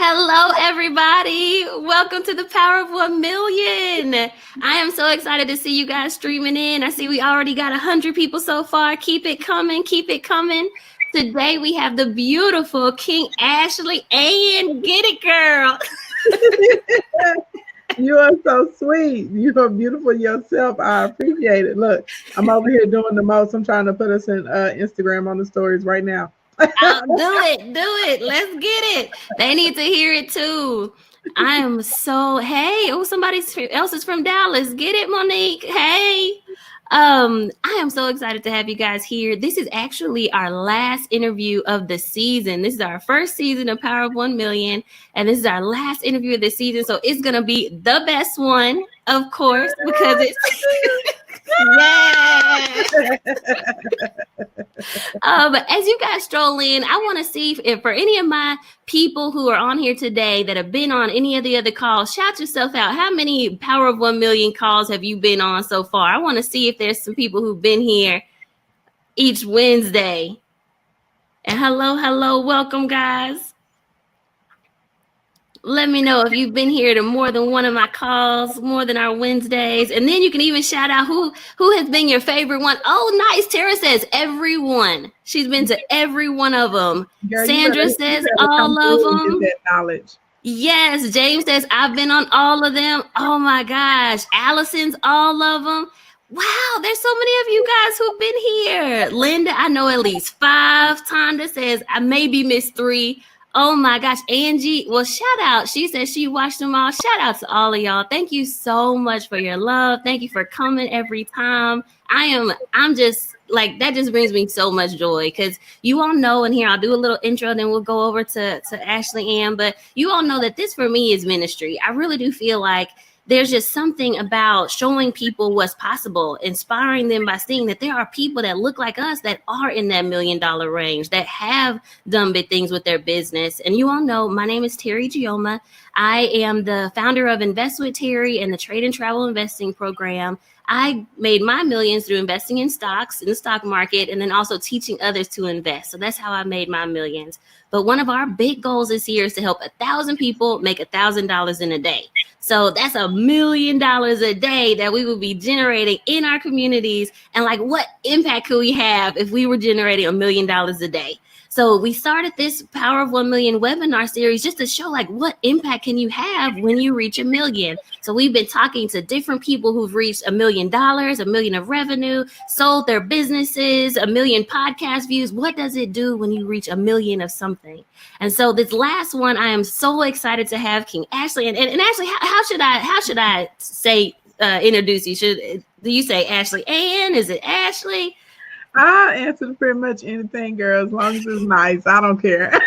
Hello, everybody. Welcome to the Power of 1 Million. I am so excited to see you guys streaming in. I see we already got 100 people so far. Keep it coming. Keep it coming. Today, we have the beautiful King Ashley Ann. Get it, girl. You are so sweet. You are beautiful yourself. I appreciate it. Look, I'm over here doing the most. I'm trying to put us in Instagram on the stories right now. I'll do it. Do it. Let's get it. They need to hear it too. I am so somebody else is from Dallas. Get it, Monique. Hey. I am so excited to have you guys here. This is actually our last interview of the season. This is our first season of Power of 1 Million, and this is our last interview of the season. So it's gonna be the best one, of course, because it's But as you guys stroll in, I want to see if for any of my people who are on here today that have been on any of the other calls, shout yourself out. How many Power of 1 Million calls have you been on so far? I want to see if there's some people who've been here each Wednesday. And hello, welcome, guys. Let me know if you've been here to more than one of my calls, more than our Wednesdays. And then you can even shout out who has been your favorite one. Oh, nice. Tara says everyone. She's been to every one of them. Girl, Sandra says all of them. That knowledge. Yes. James says I've been on all of them. Oh, my gosh. Allison's all of them. Wow, there's so many of you guys who've been here. Linda, I know at least 5. Tonda says I maybe missed 3. Oh my gosh, Angie, well, shout out. She said she watched them all. Shout out to all of y'all. Thank you so much for your love. Thank you for coming every time. I'm just like, that just brings me so much joy because you all know, and here I'll do a little intro, then we'll go over to Ashley Ann. But you all know that this for me is ministry. I really do feel like there's just something about showing people what's possible, inspiring them by seeing that there are people that look like us that are in that $1 million range, that have done big things with their business. And you all know my name is Terry Gioma. I am the founder of Invest with Terry and the Trade and Travel Investing Program. I made my millions through investing in stocks, in the stock market, and then also teaching others to invest. So that's how I made my millions. But one of our big goals this year is to help 1,000 people make $1,000 in a day. So that's $1 million a day that we will be generating in our communities. And like, what impact could we have if we were generating $1 million a day? So we started this Power of 1 Million webinar series just to show like what impact can you have when you reach 1 million. So we've been talking to different people who've reached $1 million, $1 million of revenue, sold their businesses, 1 million podcast views. What does it do when you reach 1 million of something? And so this last one, I am so excited to have King Ashley. And Ashley, how should I say introduce you? Do you say Ashley Ann? Is it Ashley? I answer to pretty much anything, girl, as long as it's nice. I don't care.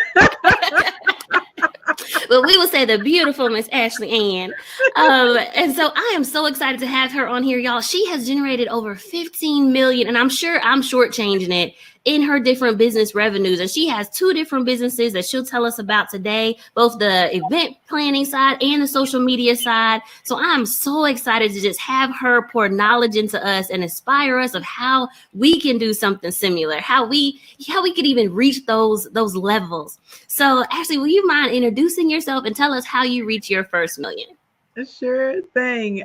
Well, we will say the beautiful Miss Ashley Ann. And so I am so excited to have her on here, y'all. She has generated over 15 million, and I'm sure I'm shortchanging it, in her different business revenues. And she has 2 different businesses that she'll tell us about today, both the event planning side and the social media side. So I'm so excited to just have her pour knowledge into us and inspire us of how we can do something similar, how we could even reach those levels. So Ashley, will you mind introducing yourself and tell us how you reach your first million? Sure thing.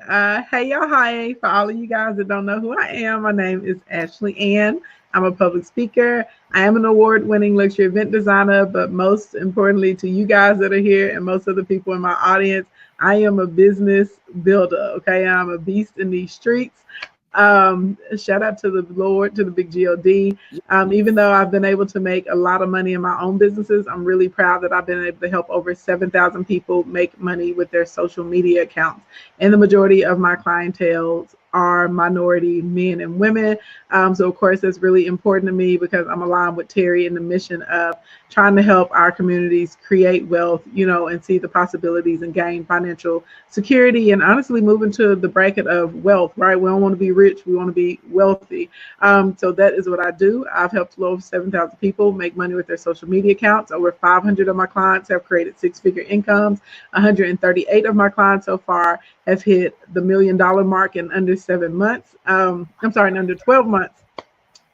Hey, y'all. Hi. For all of you guys that don't know who I am, my name is Ashley Ann. I'm a public speaker. I am an award-winning luxury event designer, but most importantly to you guys that are here and most of the people in my audience, I am a business builder, okay? I'm a beast in these streets. Shout out to the Lord, to the big God. Even though I've been able to make a lot of money in my own businesses, I'm really proud that I've been able to help over 7,000 people make money with their social media accounts. And the majority of my clientele are minority men and women. So of course, that's really important to me because I'm aligned with Terry in the mission of trying to help our communities create wealth, and see the possibilities and gain financial security and honestly move into the bracket of wealth, right? We don't want to be rich. We want to be wealthy. So that is what I do. I've helped over 7,000 people make money with their social media accounts. Over 500 of my clients have created 6-figure incomes. 138 of my clients so far have hit the $1 million mark in under 7 months. In under 12 months.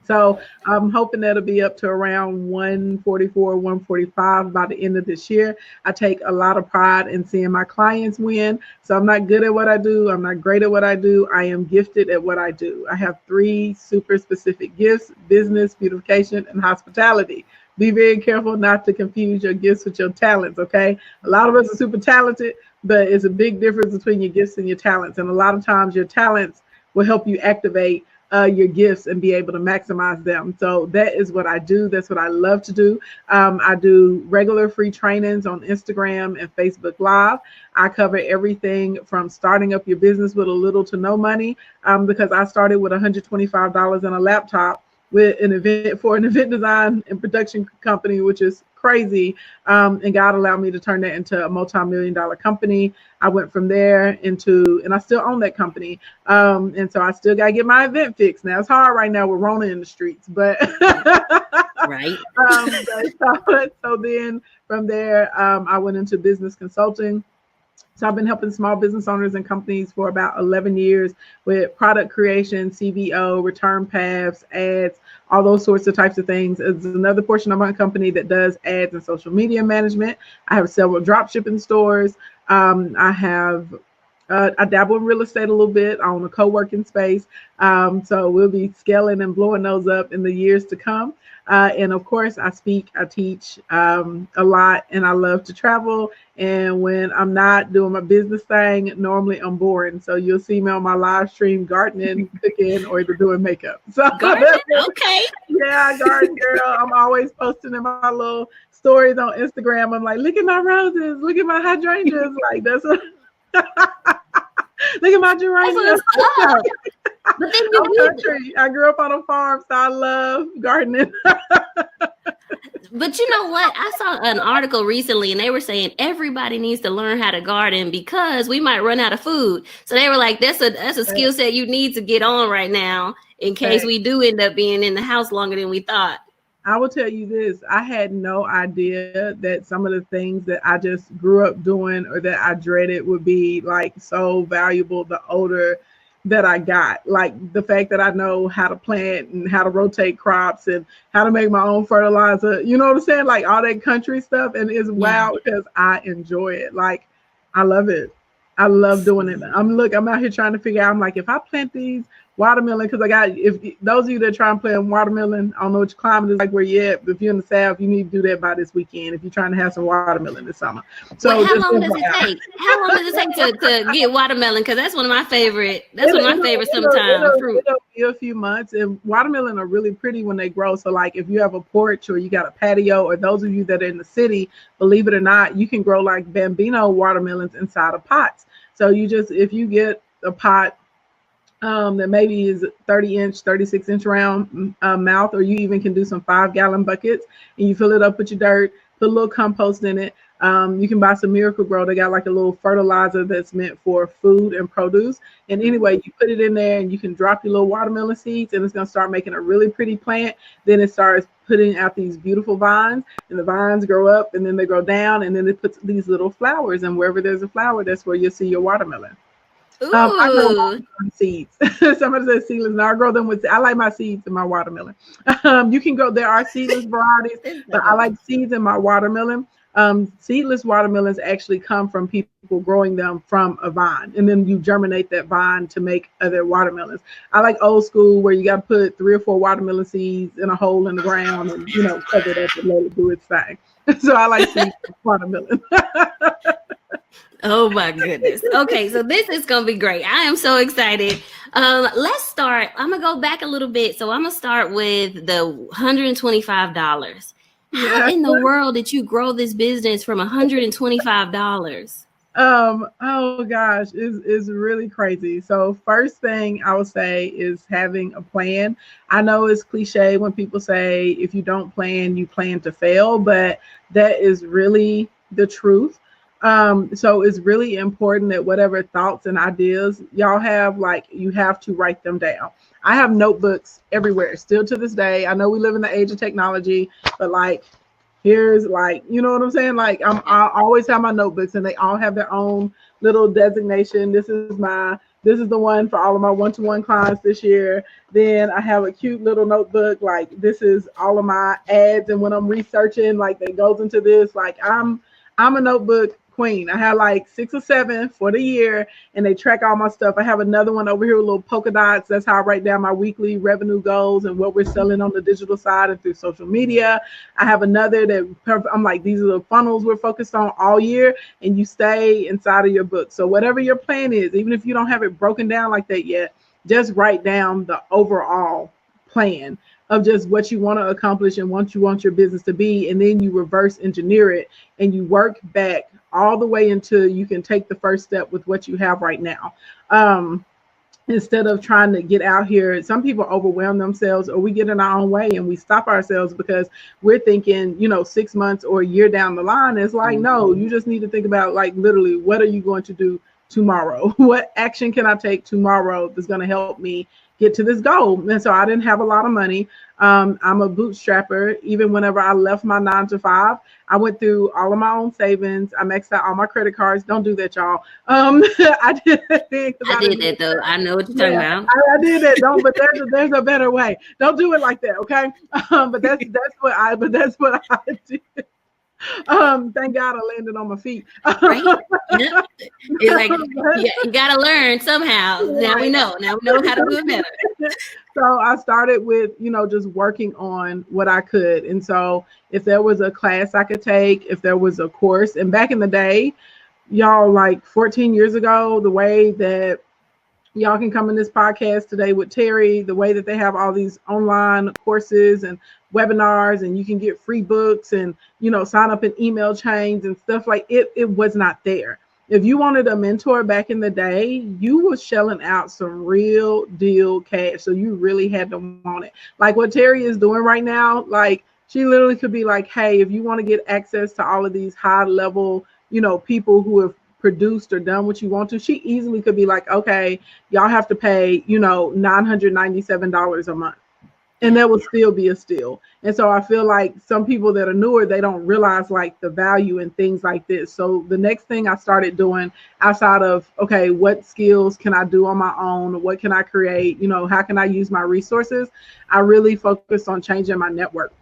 So I'm hoping that'll be up to around 144, 145 by the end of this year. I take a lot of pride in seeing my clients win. So I'm not good at what I do. I'm not great at what I do. I am gifted at what I do. I have 3 super specific gifts: business, beautification, and hospitality. Be very careful not to confuse your gifts with your talents, okay? A lot of us are super talented, but it's a big difference between your gifts and your talents. And a lot of times your talents will help you activate your gifts and be able to maximize them. So that is what I do. That's what I love to do. I do regular free trainings on Instagram and Facebook Live. I cover everything from starting up your business with a little to no money, because I started with $125 and a laptop with an event design and production company, which is crazy. And God allowed me to turn that into a multi-million-dollar company. I went from there into, and I still own that company. And so I still got to get my event fixed. Now it's hard right now with Rona in the streets, but Right. So then from there, I went into business consulting. So I've been helping small business owners and companies for about 11 years with product creation, CVO, return paths, ads, all those sorts of types of things. It's another portion of my company that does ads and social media management. I have several drop shipping stores. I dabble in real estate a little bit. I own a co-working space. So we'll be scaling and blowing those up in the years to come. And of course, I speak, I teach a lot, and I love to travel. And when I'm not doing my business thing, normally I'm boring. So you'll see me on my live stream gardening, cooking, or either doing makeup. So Gardening? Okay. Yeah, garden girl. I'm always posting in my little stories on Instagram. I'm like, look at my roses, look at my hydrangeas. Like that's what look at my geraniums. But then I grew up on a farm, so I love gardening. But you know what? I saw an article recently and they were saying everybody needs to learn how to garden because we might run out of food. So they were like, that's a skill set you need to get on right now in case we do end up being in the house longer than we thought. I will tell you this. I had no idea that some of the things that I just grew up doing or that I dreaded would be like so valuable the older that I got. Like the fact that I know how to plant and how to rotate crops and how to make my own fertilizer. You know what I'm saying? Like all that country stuff. And it's wild because I enjoy it. Like I love it. I love doing it. I'm out here trying to figure out, I'm like, if I plant these watermelon, because if those of you that try and plant watermelon, I don't know what your climate is like where you're at, but if you're in the South, you need to do that by this weekend if you're trying to have some watermelon this summer. So how long does it take? How long does it take to get watermelon? Because that's one of my favorite. Sometimes fruit. It'll be a few months, and watermelon are really pretty when they grow. So like if you have a porch or you got a patio, or those of you that are in the city, believe it or not, you can grow like bambino watermelons inside of pots. So if you get a pot that maybe is 30-inch, 36-inch round mouth, or you even can do some 5-gallon buckets and you fill it up with your dirt, put a little compost in it. You can buy some Miracle Grow. They got like a little fertilizer that's meant for food and produce. And anyway, you put it in there and you can drop your little watermelon seeds and it's going to start making a really pretty plant. Then it starts putting out these beautiful vines, and the vines grow up and then they grow down, and then it puts these little flowers, and wherever there's a flower, that's where you'll see your watermelon. I grow seeds. Somebody says seedless. Now I grow them I like my seeds in my watermelon. You can grow, there are seedless varieties, but I like seeds in my watermelon. Seedless watermelons actually come from people growing them from a vine, and then you germinate that vine to make other watermelons. I like old school where you got to put 3 or 4 watermelon seeds in a hole in the ground and cover it up and let it do its thing. So I like seeds watermelon. Oh my goodness. Okay, so this is gonna be great. I am so excited. Let's start. I'm gonna go back a little bit. So I'm gonna start with the $125. How in the world did you grow this business from $125? Oh gosh, it's really crazy. So first thing I would say is having a plan. I know it's cliche when people say if you don't plan, you plan to fail, but that is really the truth. So it's really important that whatever thoughts and ideas y'all have, like you have to write them down. I have notebooks everywhere still to this day. I know we live in the age of technology, but like here's like, you know what I'm saying? Like I always have my notebooks and they all have their own little designation. This is my This is the one for all of my one-to-one clients this year. Then I have a cute little notebook. Like this is all of my ads. And when I'm researching, like that goes into this, like I'm a notebook queen. I have like 6 or 7 for the year, and they track all my stuff. I have another one over here with little polka dots. That's how I write down my weekly revenue goals and what we're selling on the digital side and through social media. I have another that I'm like, these are the funnels we're focused on all year, and you stay inside of your book. So whatever your plan is, even if you don't have it broken down like that yet, just write down the overall plan of just what you want to accomplish and what you want your business to be, and then you reverse engineer it and you work back all the way until you can take the first step with what you have right now. Instead of trying to get out here, some people overwhelm themselves, or we get in our own way and we stop ourselves because we're thinking, 6 months or a year down the line. It's like, no, you just need to think about like literally, what are you going to do tomorrow? What action can I take tomorrow that's going to help me get to this goal? And so I didn't have a lot of money. I'm a bootstrapper. Even whenever I left my 9 to 5, I went through all of my own savings. I maxed out all my credit cards. Don't do that, y'all. I did that though. I know what you're talking about. I did that. But there's a better way. Don't do it like that, okay? But that's what I did. Thank God I landed on my feet. Right? Yep. It's like you gotta learn somehow. Now we know how to do it better. So I started with, just working on what I could. And so if there was a class I could take, if there was a course, and back in the day, y'all, like 14 years ago, the way that y'all can come in this podcast today with Terry, the way that they have all these online courses and webinars, and you can get free books and, sign up in email chains and stuff like it was not there. If you wanted a mentor back in the day, you were shelling out some real deal cash. So you really had to want it. Like what Terry is doing right now, like she literally could be like, hey, if you want to get access to all of these high level, people who have produced or done what you want to, she easily could be like, okay, y'all have to pay, $997 a month. And that would still be a steal. And so I feel like some people that are newer, they don't realize like the value in things like this. So the next thing I started doing outside of, okay, what skills can I do on my own? What can I create? How can I use my resources? I really focused on changing my network.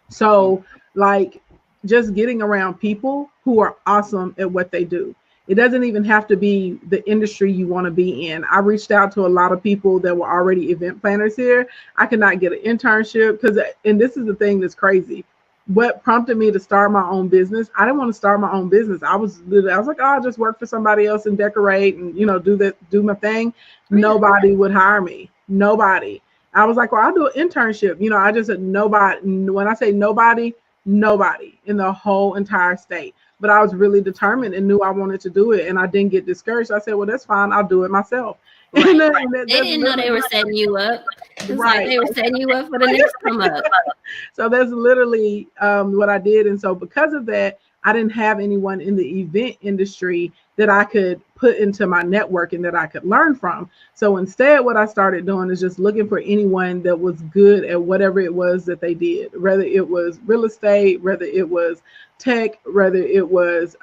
So like just getting around people who are awesome at what they do. It doesn't even have to be the industry you want to be in. I reached out to a lot of people that were already event planners here. I could not get an internship and this is the thing that's crazy. What prompted me to start my own business? I didn't want to start my own business. I was like, oh, I'll just work for somebody else and decorate and, do my thing. Nobody would hire me. Nobody. I was like, well, I'll do an internship. I just said nobody. When I say nobody in the whole entire state. But I was really determined and knew I wanted to do it, and I didn't get discouraged. I said, well, that's fine. I'll do it myself. Right. They didn't know they were setting you up. It's like they were setting you up for the next come up. So that's literally what I did. And so because of that, I didn't have anyone in the event industry that I could put into my network and that I could learn from. So instead, what I started doing is just looking for anyone that was good at whatever it was that they did, whether it was real estate, whether it was tech, whether it was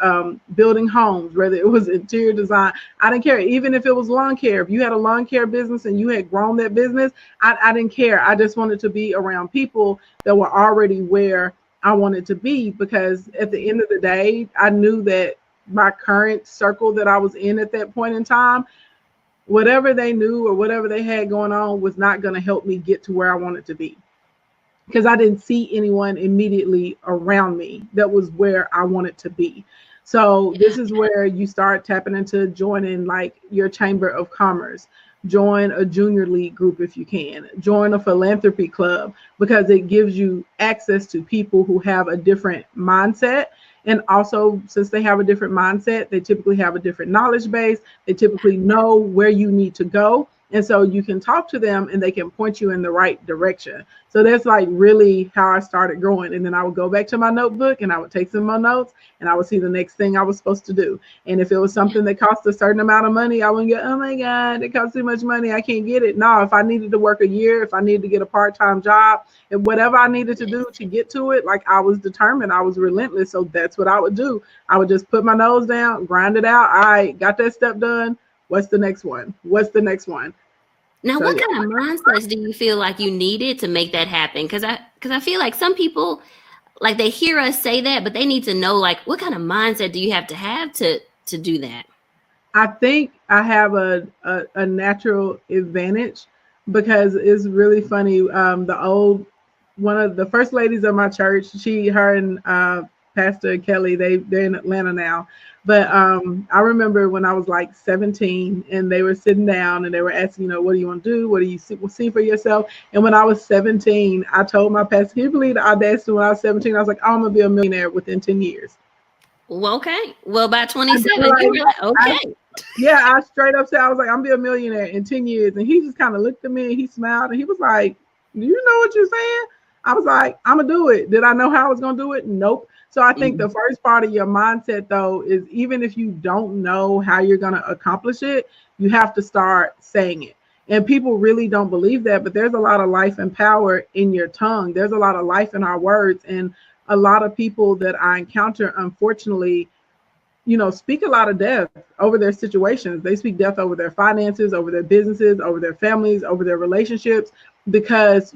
building homes, whether it was interior design. I didn't care. Even if it was lawn care, if you had a lawn care business and you had grown that business, I didn't care. I just wanted to be around people that were already where I wanted to be, because at the end of the day, I knew that my current circle that I was in at that point in time, whatever they knew or whatever they had going on was not going to help me get to where I wanted to be, because I didn't see anyone immediately around me that was where I wanted to be. So this is where you start tapping into joining like your chamber of commerce, join a junior league group if you can, join a philanthropy club, because it gives you access to people who have a different mindset. And also, since they have a different mindset, they typically have a different knowledge base. They typically know where you need to go. And so you can talk to them and they can point you in the right direction. So that's like really how I started growing. And then I would go back to my notebook and I would take some more notes and I would see the next thing I was supposed to do. And if it was something that cost a certain amount of money, I wouldn't go, oh my God, it costs too much money, I can't get it. No, if I needed to work a year, if I needed to get a part-time job, and whatever I needed to do to get to it, like I was determined, I was relentless. So that's what I would do. I would just put my nose down, grind it out. I got that step done. What's the next one? What's the next one? Now, So what yeah. kind of mindsets do you feel like you needed to make that happen? Because I feel like some people, like, they hear us say that, but they need to know, like, what kind of mindset do you have to do that? I think I have a natural advantage because it's really funny. One of the first ladies of my church, her and Pastor Kelly, they're in Atlanta now. But I remember when I was like 17 and they were sitting down and they were asking, what do you want to do? What do you see for yourself? And when I was 17, I told my pastor, can you believe the audacity when I was 17? I was like, oh, I'm going to be a millionaire within 10 years. Well, okay. Well, by 27, Like, you were like, okay. I straight up said, I was like, I'm gonna be a millionaire in 10 years. And he just kind of looked at me and he smiled and he was like, do you know what you're saying? I was like, I'm gonna do it. Did I know how I was gonna do it? Nope. So I think the first part of your mindset, though, is even if you don't know how you're gonna accomplish it, you have to start saying it. And people really don't believe that, but there's a lot of life and power in your tongue. There's a lot of life in our words. And a lot of people that I encounter, unfortunately, speak a lot of death over their situations. They speak death over their finances, over their businesses, over their families, over their relationships, because,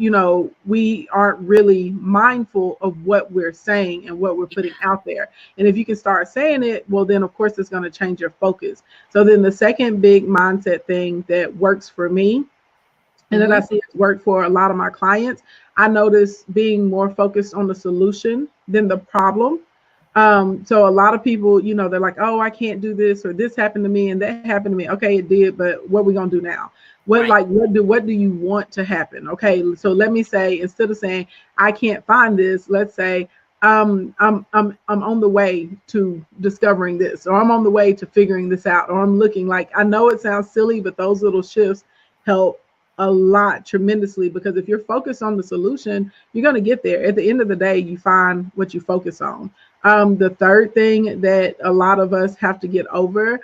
we aren't really mindful of what we're saying and what we're putting out there. And if you can start saying it, well, then of course it's going to change your focus. So then the second big mindset thing that works for me, and that I see it's worked for a lot of my clients, I notice being more focused on the solution than the problem. So a lot of people, they're like, oh, I can't do this, or this happened to me and that happened to me. Okay, it did, but what are we gonna do now? What do you want to happen? Okay, so let me say, instead of saying I can't find this, let's say I'm on the way to discovering this, or I'm on the way to figuring this out, or I'm looking. Like, I know it sounds silly, but those little shifts help a lot tremendously, because if you're focused on the solution, you're going to get there. At the end of the day, you find what you focus on. The third thing that a lot of us have to get over,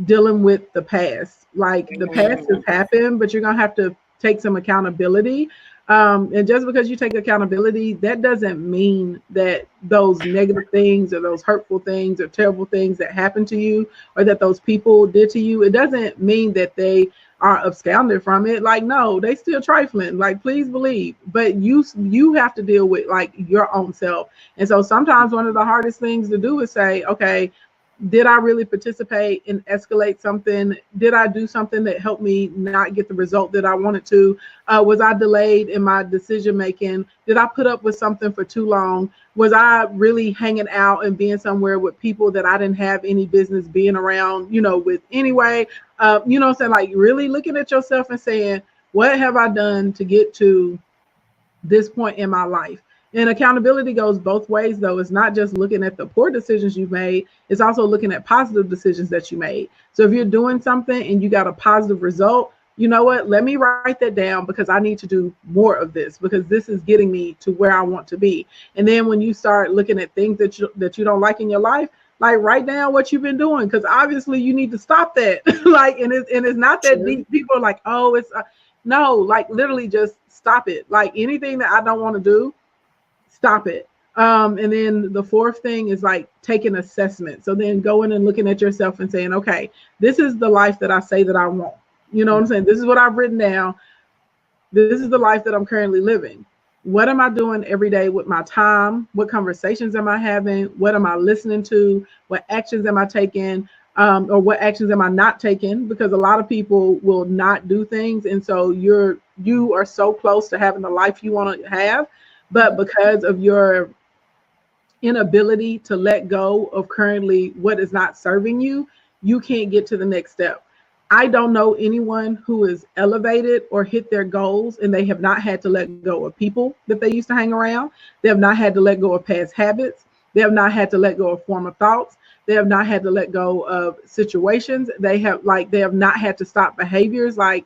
dealing with the past. Like, the past has happened, but you're going to have to take some accountability. And just because you take accountability, that doesn't mean that those negative things or those hurtful things or terrible things that happened to you or that those people did to you, it doesn't mean that they are absconded from it. Like, no, they still trifling. Like, please believe. But you have to deal with, like, your own self. And so sometimes one of the hardest things to do is say, okay, did I really participate and escalate something? Did I do something that helped me not get the result that I wanted to? Was I delayed in my decision making? Did I put up with something for too long? Was I really hanging out and being somewhere with people that I didn't have any business being around, with anyway? What I'm saying? Like, really looking at yourself and saying, what have I done to get to this point in my life? And accountability goes both ways, though. It's not just looking at the poor decisions you've made. It's also looking at positive decisions that you made. So if you're doing something and you got a positive result, you know what? Let me write that down, because I need to do more of this, because this is getting me to where I want to be. And then when you start looking at things that you don't like in your life, like, write down what you've been doing, because obviously you need to stop that. Like, and it's not that deep. People are like, oh, it's no, like, literally just stop it. Like, anything that I don't want to do, stop it. And then the fourth thing is, like, take an assessment. So then going and looking at yourself and saying, okay, this is the life that I say that I want. You know what I'm saying? This is what I've written down. This is the life that I'm currently living. What am I doing every day with my time? What conversations am I having? What am I listening to? What actions am I taking? Or what actions am I not taking? Because a lot of people will not do things. And so you are so close to having the life you want to have, but because of your inability to let go of currently what is not serving you, you can't get to the next step. I don't know anyone who is elevated or hit their goals and they have not had to let go of people that they used to hang around. They have not had to let go of past habits. They have not had to let go of former thoughts. They have not had to let go of situations. They have not had to stop behaviors. Like,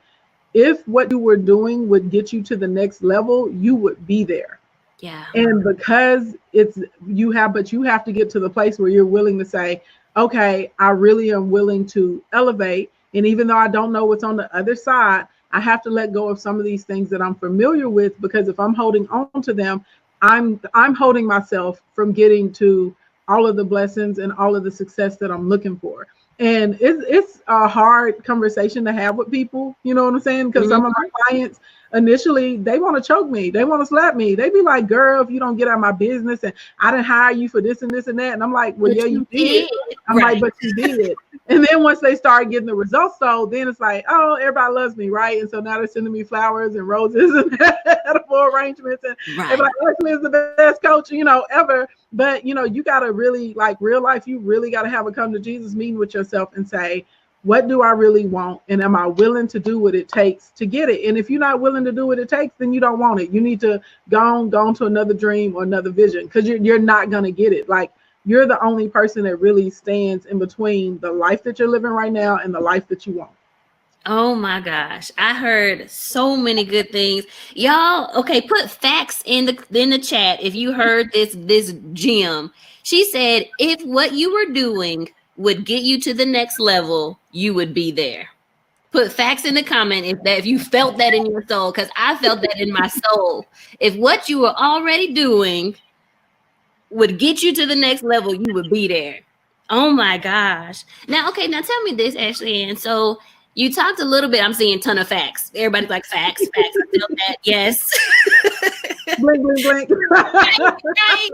if what you were doing would get you to the next level, you would be there. Yeah. And because you have to get to the place where you're willing to say, okay, I really am willing to elevate. And even though I don't know what's on the other side, I have to let go of some of these things that I'm familiar with, because if I'm holding on to them, I'm holding myself from getting to all of the blessings and all of the success that I'm looking for. And it's a hard conversation to have with people, you know what I'm saying? Because some of my clients initially, they want to choke me, they want to slap me, they be like, girl, if you don't get out of my business, and I didn't hire you for this and this and that. And I'm like, well, But yeah, you did. I'm right. like, but you did. And then once they start getting the results, though, then it's like, oh, everybody loves me, right? And so now they're sending me flowers and roses and edible arrangements, and they're Right. like, Ashley is the best coach, ever. But you got to really, like, real life, you really got to have a come to Jesus meeting with yourself and say, what do I really want? And am I willing to do what it takes to get it? And if you're not willing to do what it takes, then you don't want it. You need to go on to another dream or another vision, because you're not going to get it. Like, you're the only person that really stands in between the life that you're living right now and the life that you want. Oh my gosh. I heard so many good things. Y'all, okay, put facts in the chat if you heard this gem. She said if what you were doing would get you to the next level, you would be there. Put facts in the comment if you felt that in your soul, because I felt that in my soul. If what you were already doing would get you to the next level, you would be there. Oh my gosh. Now, okay, now tell me this, Ashley Ann. So you talked a little bit. I'm seeing a ton of facts. Everybody's like, facts. I felt that. Yes. Blink, blink, blink. Right.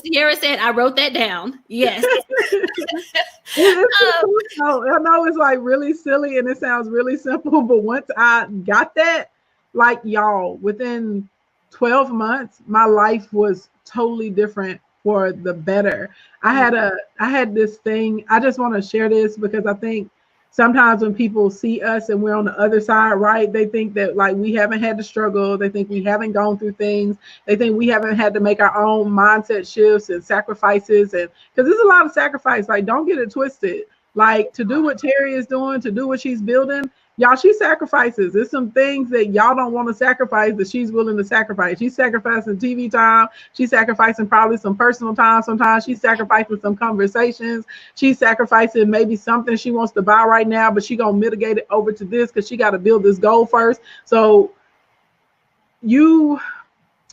Sierra said, I wrote that down. Yes. I know it's like really silly and it sounds really simple, but once I got that, like, y'all, within 12 months, my life was totally different for the better. I had this thing. I just want to share this because I think sometimes when people see us and we're on the other side, right, they think that, like, we haven't had to struggle. They think we haven't gone through things. They think we haven't had to make our own mindset shifts and sacrifices. And because there's a lot of sacrifice, like, don't get it twisted. Like, to do what Terry is doing, to do what she's building, y'all, she sacrifices. There's some things that y'all don't want to sacrifice that she's willing to sacrifice. She's sacrificing TV time. She's sacrificing probably some personal time. Sometimes she's sacrificing some conversations. She's sacrificing maybe something she wants to buy right now, but she gonna mitigate it over to this because she got to build this goal first. So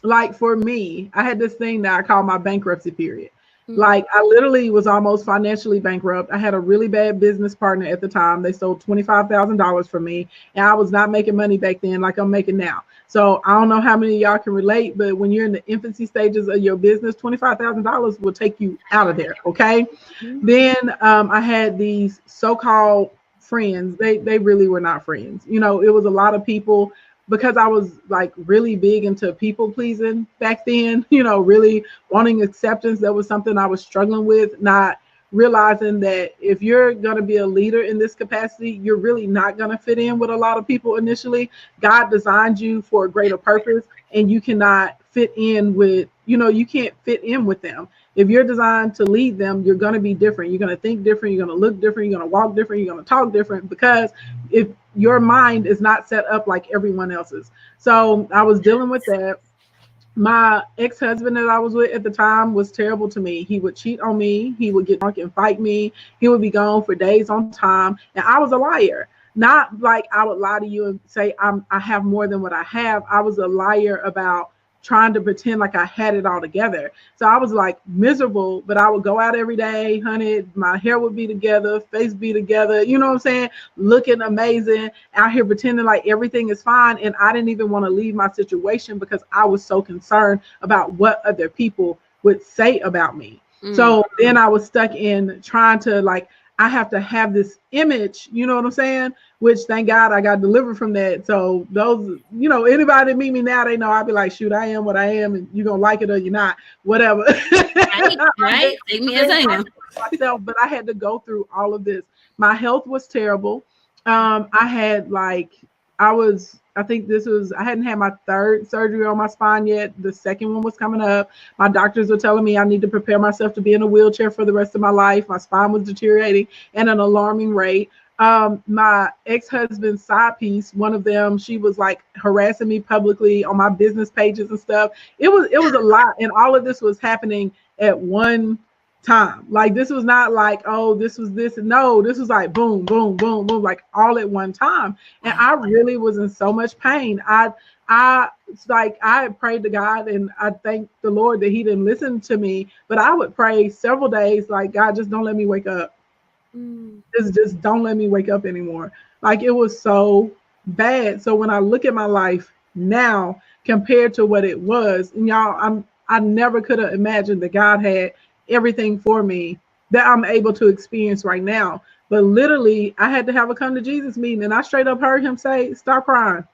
like, for me, I had this thing that I call my bankruptcy period. Like, I literally was almost financially bankrupt. I had a really bad business partner at the time. They sold $25,000 from me, and I was not making money back then like I'm making now. So I don't know how many of y'all can relate, but when you're in the infancy stages of your business, $25,000 will take you out of there, okay? Then I had these so-called friends. They really were not friends. It was a lot of people, because I was, like, really big into people pleasing back then, really wanting acceptance. That was something I was struggling with, not realizing that if you're going to be a leader in this capacity, you're really not going to fit in with a lot of people initially. God designed you for a greater purpose, and you cannot fit in with, you can't fit in with them. If you're designed to lead them, you're going to be different. You're going to think different. You're going to look different. You're going to walk different. You're going to talk different, because if your mind is not set up like everyone else's. So I was dealing with that. My ex-husband that I was with at the time was terrible to me. He would cheat on me. He would get drunk and fight me. He would be gone for days on time. And I was a liar. Not like I would lie to you and say I have more than what I have. I was a liar about trying to pretend like I had it all together. So I was, like, miserable, but I would go out every day, honey. My hair would be together, face be together, you know what I'm saying? Looking amazing, out here pretending like everything is fine. And I didn't even want to leave my situation because I was so concerned about what other people would say about me. So then I was stuck in trying to, like, I have to have this image, you know what I'm saying? Which, thank God, I got delivered from that. So those, anybody that meet me now, they know I'll be like, shoot, I am what I am, and you're going to like it or you're not, whatever. Right. Take me as I am. Myself, but I had to go through all of this. My health was terrible. I had, like, I hadn't had my third surgery on my spine yet. The second one was coming up. My doctors were telling me I need to prepare myself to be in a wheelchair for the rest of my life. My spine was deteriorating at an alarming rate. My ex-husband's side piece, one of them, she was, like, harassing me publicly on my business pages and stuff. It was a lot. And all of this was happening at one time. Like, this was not like, oh, this was this. No, this was like boom, boom, boom, boom, like all at one time. And I really was in so much pain. I prayed to God, and I thanked the Lord that he didn't listen to me, but I would pray several days, like, God, just don't let me wake up. Just don't let me wake up anymore. Like it was so bad. So when I look at my life now compared to what it was, and y'all, I never could have imagined that God had everything for me that I'm able to experience right now. But literally, I had to have a come to Jesus meeting, and I straight up heard him say, "Stop crying."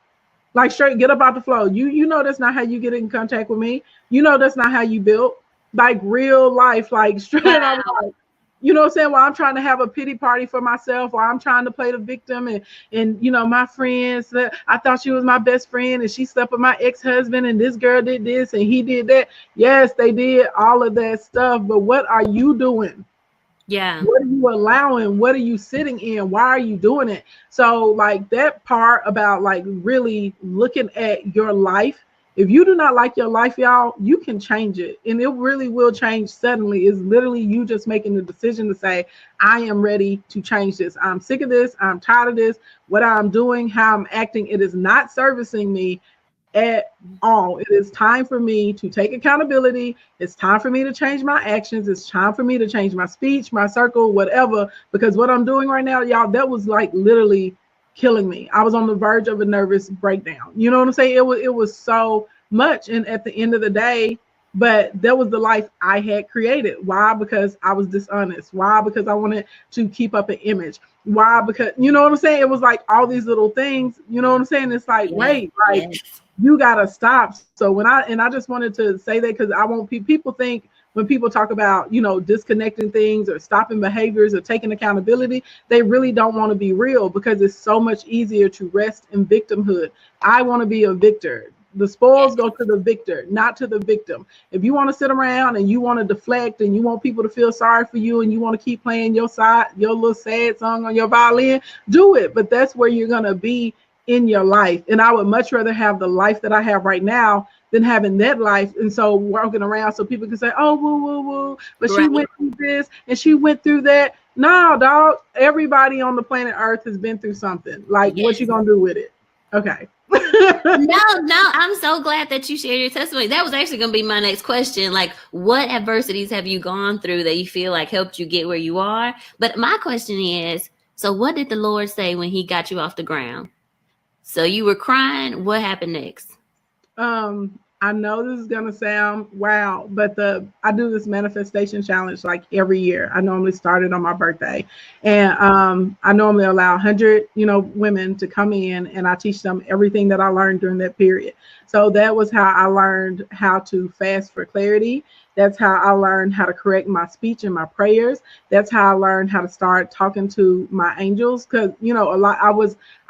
Like straight, get up out the flow. You know that's not how you get in contact with me. You know that's not how you built. Like real life, like straight. Wow. I was like, you know what I'm saying? While I'm trying to have a pity party for myself, or I'm trying to play the victim, and you know, my friends, I thought she was my best friend, and she slept with my ex-husband, and this girl did this, and he did that. Yes, they did all of that stuff, but what are you doing? Yeah. What are you allowing? What are you sitting in? Why are you doing it? So like that part about like really looking at your life. If you do not like your life, y'all, you can change it. And it really will change suddenly. It's literally you just making the decision to say, I am ready to change this. I'm sick of this. I'm tired of this. What I'm doing, how I'm acting, it is not servicing me at all. It is time for me to take accountability. It's time for me to change my actions. It's time for me to change my speech, my circle, whatever. Because what I'm doing right now, y'all, that was like literally killing me. I was on the verge of a nervous breakdown. You know what I'm saying? It was so much. And at the end of the day, but that was the life I had created. Why? Because I was dishonest. Why? Because I wanted to keep up an image. Why? Because you know what I'm saying? It was like all these little things. You know what I'm saying? It's like, wait, like you gotta stop. So when I just wanted to say that because I want people think when people talk about, you know, disconnecting things or stopping behaviors or taking accountability, they really don't want to be real because it's so much easier to rest in victimhood. I want to be a victor. The spoils go to the victor, not to the victim. If you want to sit around and you want to deflect and you want people to feel sorry for you and you want to keep playing your side, your little sad song on your violin, do it. But that's where you're going to be in your life. And I would much rather have the life that I have right now than having that life. And so walking around so people can say, oh, woo, woo, woo, but she went through this and she went through that. No, dog, everybody on the planet Earth has been through something. Like, what you gonna do with it? Okay. No, I'm so glad that you shared your testimony. That was actually going to be my next question. Like, what adversities have you gone through that you feel like helped you get where you are? But my question is, so what did the Lord say when he got you off the ground? So you were crying. What happened next? I know this is gonna sound wow, but I do this manifestation challenge like every year. I normally start it on my birthday, and I normally allow 100, women to come in, and I teach them everything that I learned during that period. So that was how I learned how to fast for clarity. That's how I learned how to correct my speech and my prayers. That's how I learned how to start talking to my angels. Because,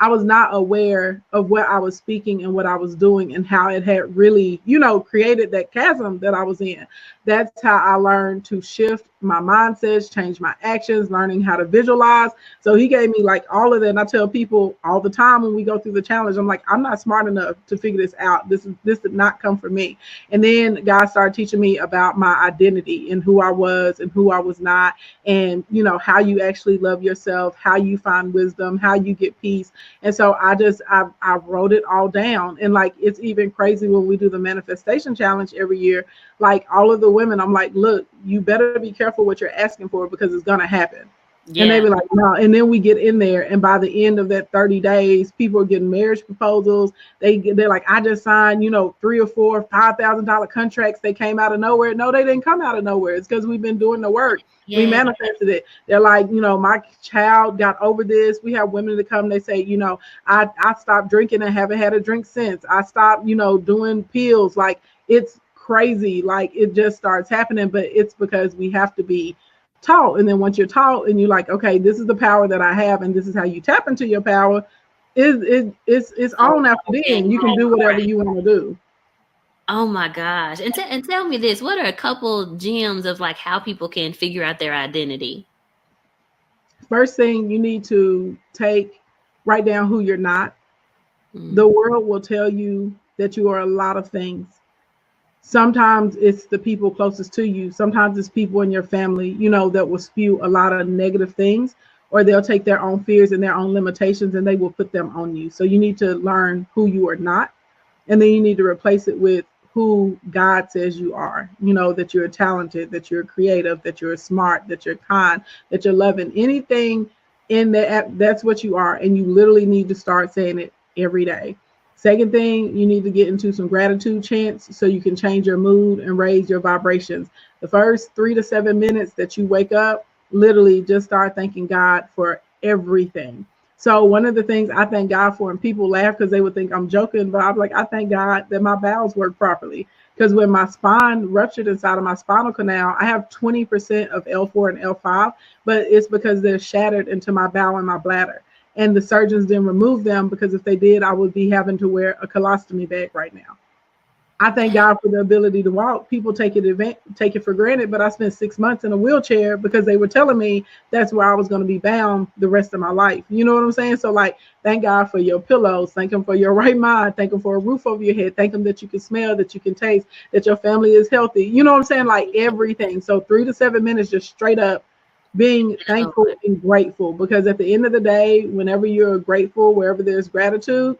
I was not aware of what I was speaking and what I was doing and how it had really, created that chasm that I was in. That's how I learned to shift my mindsets, change my actions, learning how to visualize. So he gave me like all of that. And I tell people all the time when we go through the challenge, I'm like, I'm not smart enough to figure this out. This did not come from me. And then God started teaching me about my identity and who I was and who I was not. And, how you actually love yourself, how you find wisdom, how you get peace. And so I wrote it all down. And like, it's even crazy when we do the manifestation challenge every year, like all of the women, I'm like, look, you better be careful what you're asking for because it's going to happen. Yeah. And they be like, no. And then we get in there. And by the end of that 30 days, people are getting marriage proposals. They're like, I just signed, $3,000 or $4,000, $5,000 contracts. They came out of nowhere. No, they didn't come out of nowhere. It's because we've been doing the work. Yeah. We manifested it. They're like, my child got over this. We have women that come, they say, I stopped drinking and haven't had a drink since. I stopped, doing pills. Like, it's crazy. Like, it just starts happening. But it's because we have to be taught. And then once you're taught and you're like, okay, this is the power that I have, and this is how you tap into your power, it's on after then. You can do whatever you want to do. Oh my gosh. And tell me this, what are a couple gems of like how people can figure out their identity? First thing, you need to write down who you're not. The world will tell you that you are a lot of things. Sometimes it's the people closest to you. Sometimes it's people in your family, that will spew a lot of negative things, or they'll take their own fears and their own limitations and they will put them on you. So you need to learn who you are not. And then you need to replace it with who God says you are. You know, that you're talented, that you're creative, that you're smart, that you're kind, that you're loving. Anything in that, that's what you are. And you literally need to start saying it every day. Second thing, you need to get into some gratitude chants so you can change your mood and raise your vibrations. The first 3 to 7 minutes that you wake up, literally just start thanking God for everything. So one of the things I thank God for, and people laugh because they would think I'm joking, but I'm like, I thank God that my bowels work properly. Because when my spine ruptured inside of my spinal canal, I have 20% of L4 and L5, but it's because they're shattered into my bowel and my bladder. And the surgeons didn't remove them, because if they did, I would be having to wear a colostomy bag right now. I thank God for the ability to walk. People take it for granted, but I spent 6 months in a wheelchair because they were telling me that's where I was going to be bound the rest of my life. You know what I'm saying? So like, thank God for your pillows. Thank him for your right mind. Thank him for a roof over your head. Thank him that you can smell, that you can taste, that your family is healthy. You know what I'm saying? Like everything. So 3 to 7 minutes, just straight up being thankful and grateful, because at the end of the day, whenever you're grateful, wherever there's gratitude,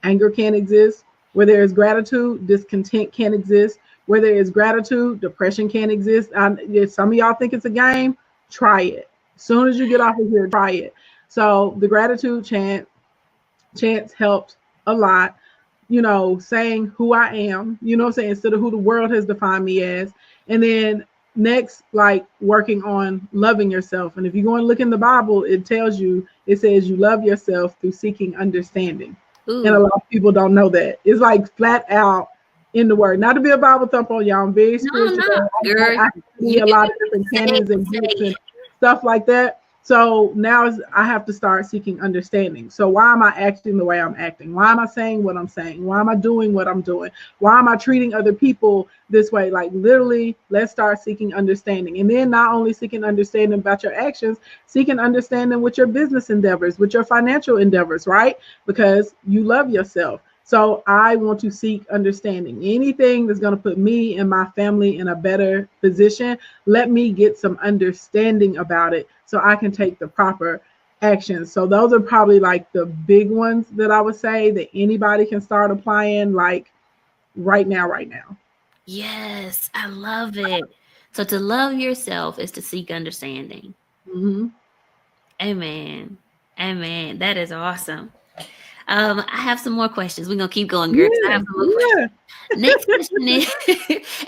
anger can't exist. Where there is gratitude, discontent can't exist. Where there is gratitude, depression can't exist. If some of y'all think it's a game, try it. As soon as you get off of here, try it. So the gratitude chants helped a lot. You know, saying who I am, you know what I'm saying, instead of who the world has defined me as. And then next, like working on loving yourself. And if you go and look in the Bible, it says you love yourself through seeking understanding. Ooh. And a lot of people don't know that. It's like flat out in the word. Not to be a Bible thumper on y'all. I'm very spiritual. I see a lot of different canons and books and stuff like that. So now I have to start seeking understanding. So why am I acting the way I'm acting? Why am I saying what I'm saying? Why am I doing what I'm doing? Why am I treating other people this way? Like literally, let's start seeking understanding. And then not only seeking understanding about your actions, seeking understanding with your business endeavors, with your financial endeavors, right? Because you love yourself. So I want to seek understanding. Anything that's going to put me and my family in a better position, let me get some understanding about it so I can take the proper actions. So those are probably like the big ones that I would say that anybody can start applying like right now. Yes, I love it. So to love yourself is to seek understanding. Mm-hmm. Amen. Amen. That is awesome. I have some more questions. We're gonna keep going, girls. I have some more questions. Next question is,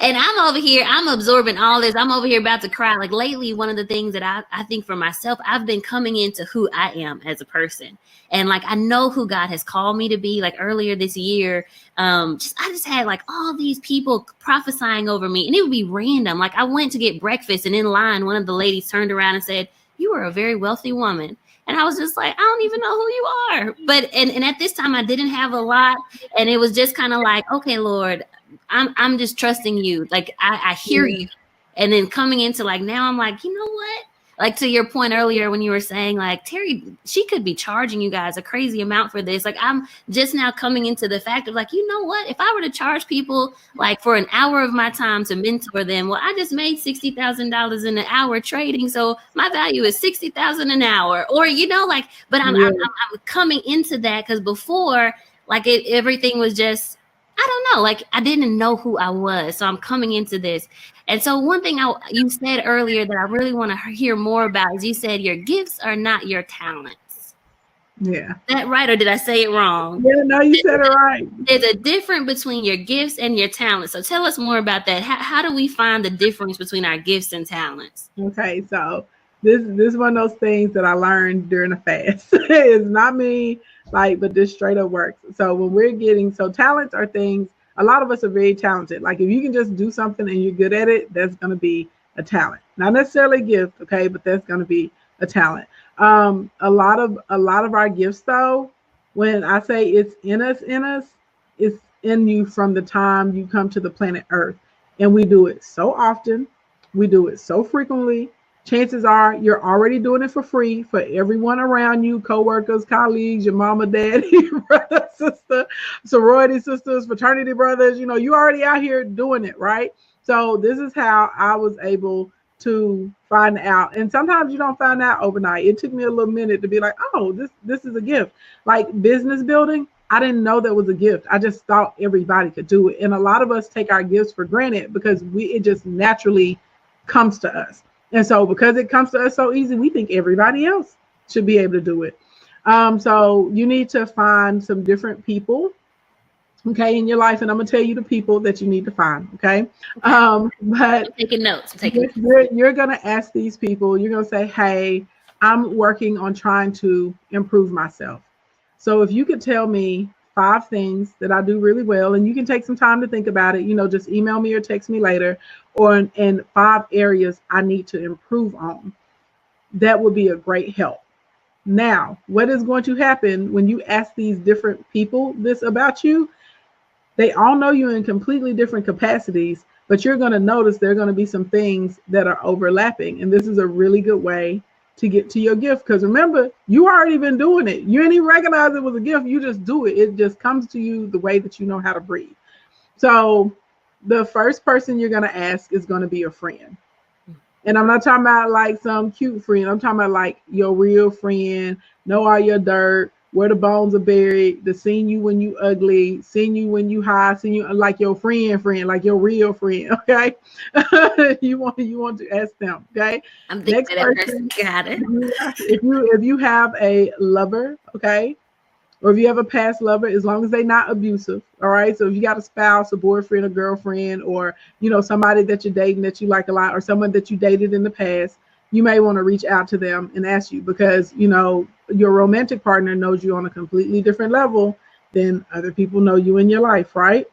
and I'm over here, I'm absorbing all this. I'm over here about to cry. Like lately, one of the things that I think for myself, I've been coming into who I am as a person. And like I know who God has called me to be. Like earlier this year, I just had like all these people prophesying over me, and it would be random. Like I went to get breakfast, and in line, one of the ladies turned around and said, "You are a very wealthy woman." And I was just like, I don't even know who you are. But and at this time I didn't have a lot. And it was just kind of like, okay, Lord, I'm just trusting you. Like I hear you. And then coming into like now I'm like, you know what? Like to your point earlier when you were saying like, Terry, she could be charging you guys a crazy amount for this. Like I'm just now coming into the fact of like, you know what? If I were to charge people like for an hour of my time to mentor them, well, I just made $60,000 in an hour trading. So my value is $60,000 an hour. Or, you know, like, but I'm coming into that because before like everything was just, I don't know, like I didn't know who I was. So I'm coming into this. And so one thing you said earlier that I really want to hear more about is you said your gifts are not your talents. Yeah. Is that right? Or did I say it wrong? Yeah, no, you said it right. There's a difference between your gifts and your talents. So tell us more about that. How do we find the difference between our gifts and talents? Okay, so this is one of those things that I learned during a fast. It's not me, like, but this straight up works. So when we're talents are things, a lot of us are very talented. Like if you can just do something and you're good at it, that's going to be a talent. Not necessarily a gift, okay, but that's going to be a talent. A lot of our gifts though, when I say it's in us, it's in you from the time you come to the planet Earth. And we do it so often, we do it so frequently. Chances are you're already doing it for free for everyone around you, coworkers, colleagues, your mama, daddy, brother, sister, sorority sisters, fraternity brothers. You know, you already out here doing it, right? So this is how I was able to find out. And sometimes you don't find out overnight. It took me a little minute to be like, oh, this is a gift. Like business building, I didn't know that was a gift. I just thought everybody could do it. And a lot of us take our gifts for granted because it just naturally comes to us. And so because it comes to us so easy, we think everybody else should be able to do it. So you need to find some different people, okay, in your life, and I'm gonna tell you the people that you need to find, okay? But I'm taking notes. You're gonna ask these people. You're gonna say, "Hey, I'm working on trying to improve myself. So if you could tell me 5 things that I do really well, and you can take some time to think about it. Just email me or text me later, or in 5 areas I need to improve on. That would be a great help." Now, what is going to happen when you ask these different people this about you? They all know you in completely different capacities, but you're going to notice there are going to be some things that are overlapping. And this is a really good way to get to your gift. Because remember, you already been doing it. You didn't even recognize it was a gift. You just do it. It just comes to you the way that you know how to breathe. So the first person you're going to ask is going to be a friend. And I'm not talking about like some cute friend. I'm talking about like your real friend, know all your dirt, where the bones are buried, the seen you when you ugly, seen you when you high, seen you like your friend, like your real friend, okay? you want to ask them, okay? I'm thinking next person, got it. If you have a lover, okay, or if you have a past lover, as long as they're not abusive, all right? So if you got a spouse, a boyfriend, a girlfriend, or somebody that you're dating that you like a lot, or someone that you dated in the past, you may want to reach out to them and ask you, because your romantic partner knows you on a completely different level than other people know you in your life, right?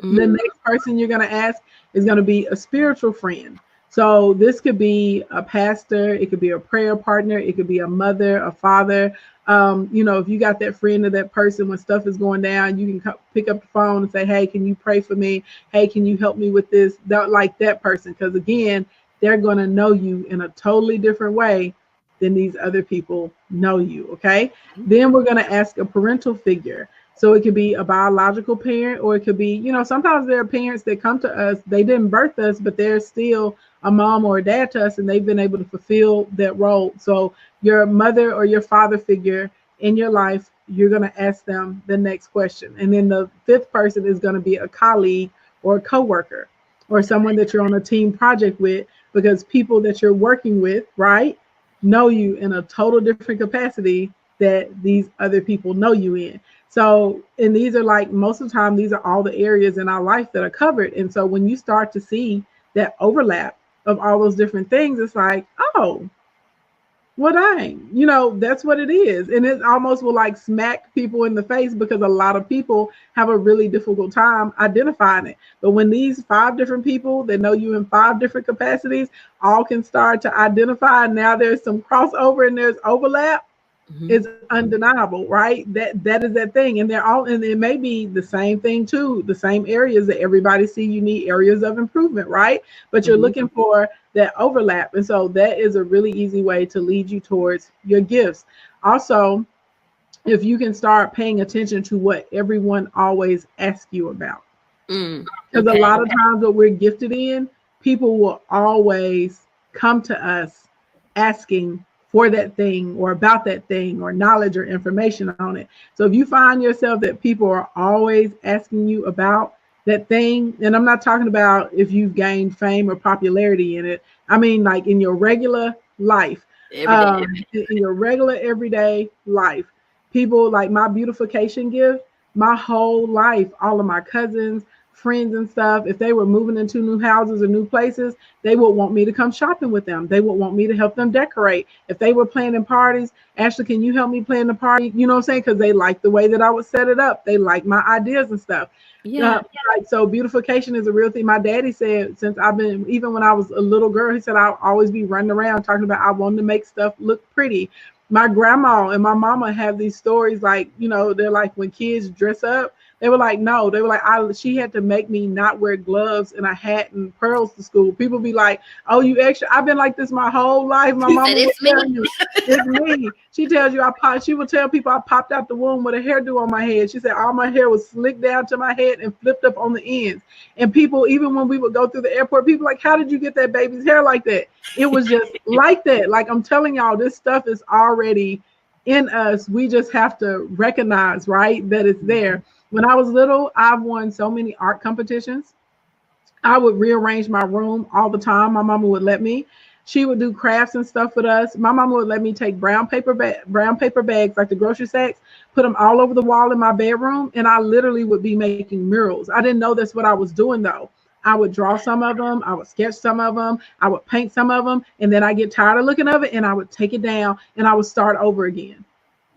Mm-hmm. The next person you're going to ask is going to be a spiritual friend. So this could be a pastor, it could be a prayer partner, it could be a mother, a father. If you got that friend or that person when stuff is going down, you can pick up the phone and say, "Hey, can you pray for me? Hey, can you help me with this?" Like that person, because again, they're going to know you in a totally different way than these other people know you, okay? Then we're going to ask a parental figure. So it could be a biological parent, or it could be, sometimes there are parents that come to us, they didn't birth us, but they're still a mom or a dad to us, and they've been able to fulfill that role. So your mother or your father figure in your life, you're going to ask them the next question. And then the 5th person is going to be a colleague or a coworker, or someone that you're on a team project with, because people that you're working with, right, know you in a total different capacity that these other people know you in. So, and these are like, most of the time, these are all the areas in our life that are covered. And so when you start to see that overlap of all those different things, it's like, oh, well, dang, that's what it is. And it almost will like smack people in the face, because a lot of people have a really difficult time identifying it. But when these 5 different people that know you in 5 different capacities all can start to identify, now there's some crossover and there's overlap, it's undeniable, right? That is that thing. And and it may be the same thing too, the same areas that everybody see you need areas of improvement, right? But you're looking for that overlap. And so that is a really easy way to lead you towards your gifts. Also, if you can start paying attention to what everyone always asks you about. Because a lot of times what we're gifted in, people will always come to us asking for that thing or about that thing or knowledge or information on it. So if you find yourself that people are always asking you about that thing, and I'm not talking about if you've gained fame or popularity in it, I mean like in your regular life, in your regular everyday life, people like my beautification gift, my whole life, all of my cousins, friends and stuff, if they were moving into new houses or new places, they would want me to come shopping with them. They would want me to help them decorate. If they were planning parties, "Ashley, can you help me plan the party?" You know what I'm saying? Because they like the way that I would set it up. They like my ideas and stuff. Yeah. So beautification is a real thing. My daddy said, since even when I was a little girl, he said I'll always be running around talking about I wanted to make stuff look pretty. My grandma and my mama have these stories like, they're like when kids dress up, they were like, no, they were like, she had to make me not wear gloves and a hat and pearls to school. People be like, "Oh, you extra." I've been like this my whole life. My mama would tell you, it's me. She tells you she would tell people I popped out the womb with a hairdo on my head. She said all my hair was slicked down to my head and flipped up on the ends. And people, even when we would go through the airport, people like, "How did you get that baby's hair like that?" It was just like that. Like I'm telling y'all, this stuff is already in us. We just have to recognize, right, that it's there. When I was little, I've won so many art competitions. I would rearrange my room all the time. My mama would let me. She would do crafts and stuff with us. My mama would let me take brown paper bags, like the grocery sacks, put them all over the wall in my bedroom, and I literally would be making murals. I didn't know that's what I was doing though. I would draw some of them, I would sketch some of them, I would paint some of them, and then I get tired of looking of it, and I would take it down and I would start over again.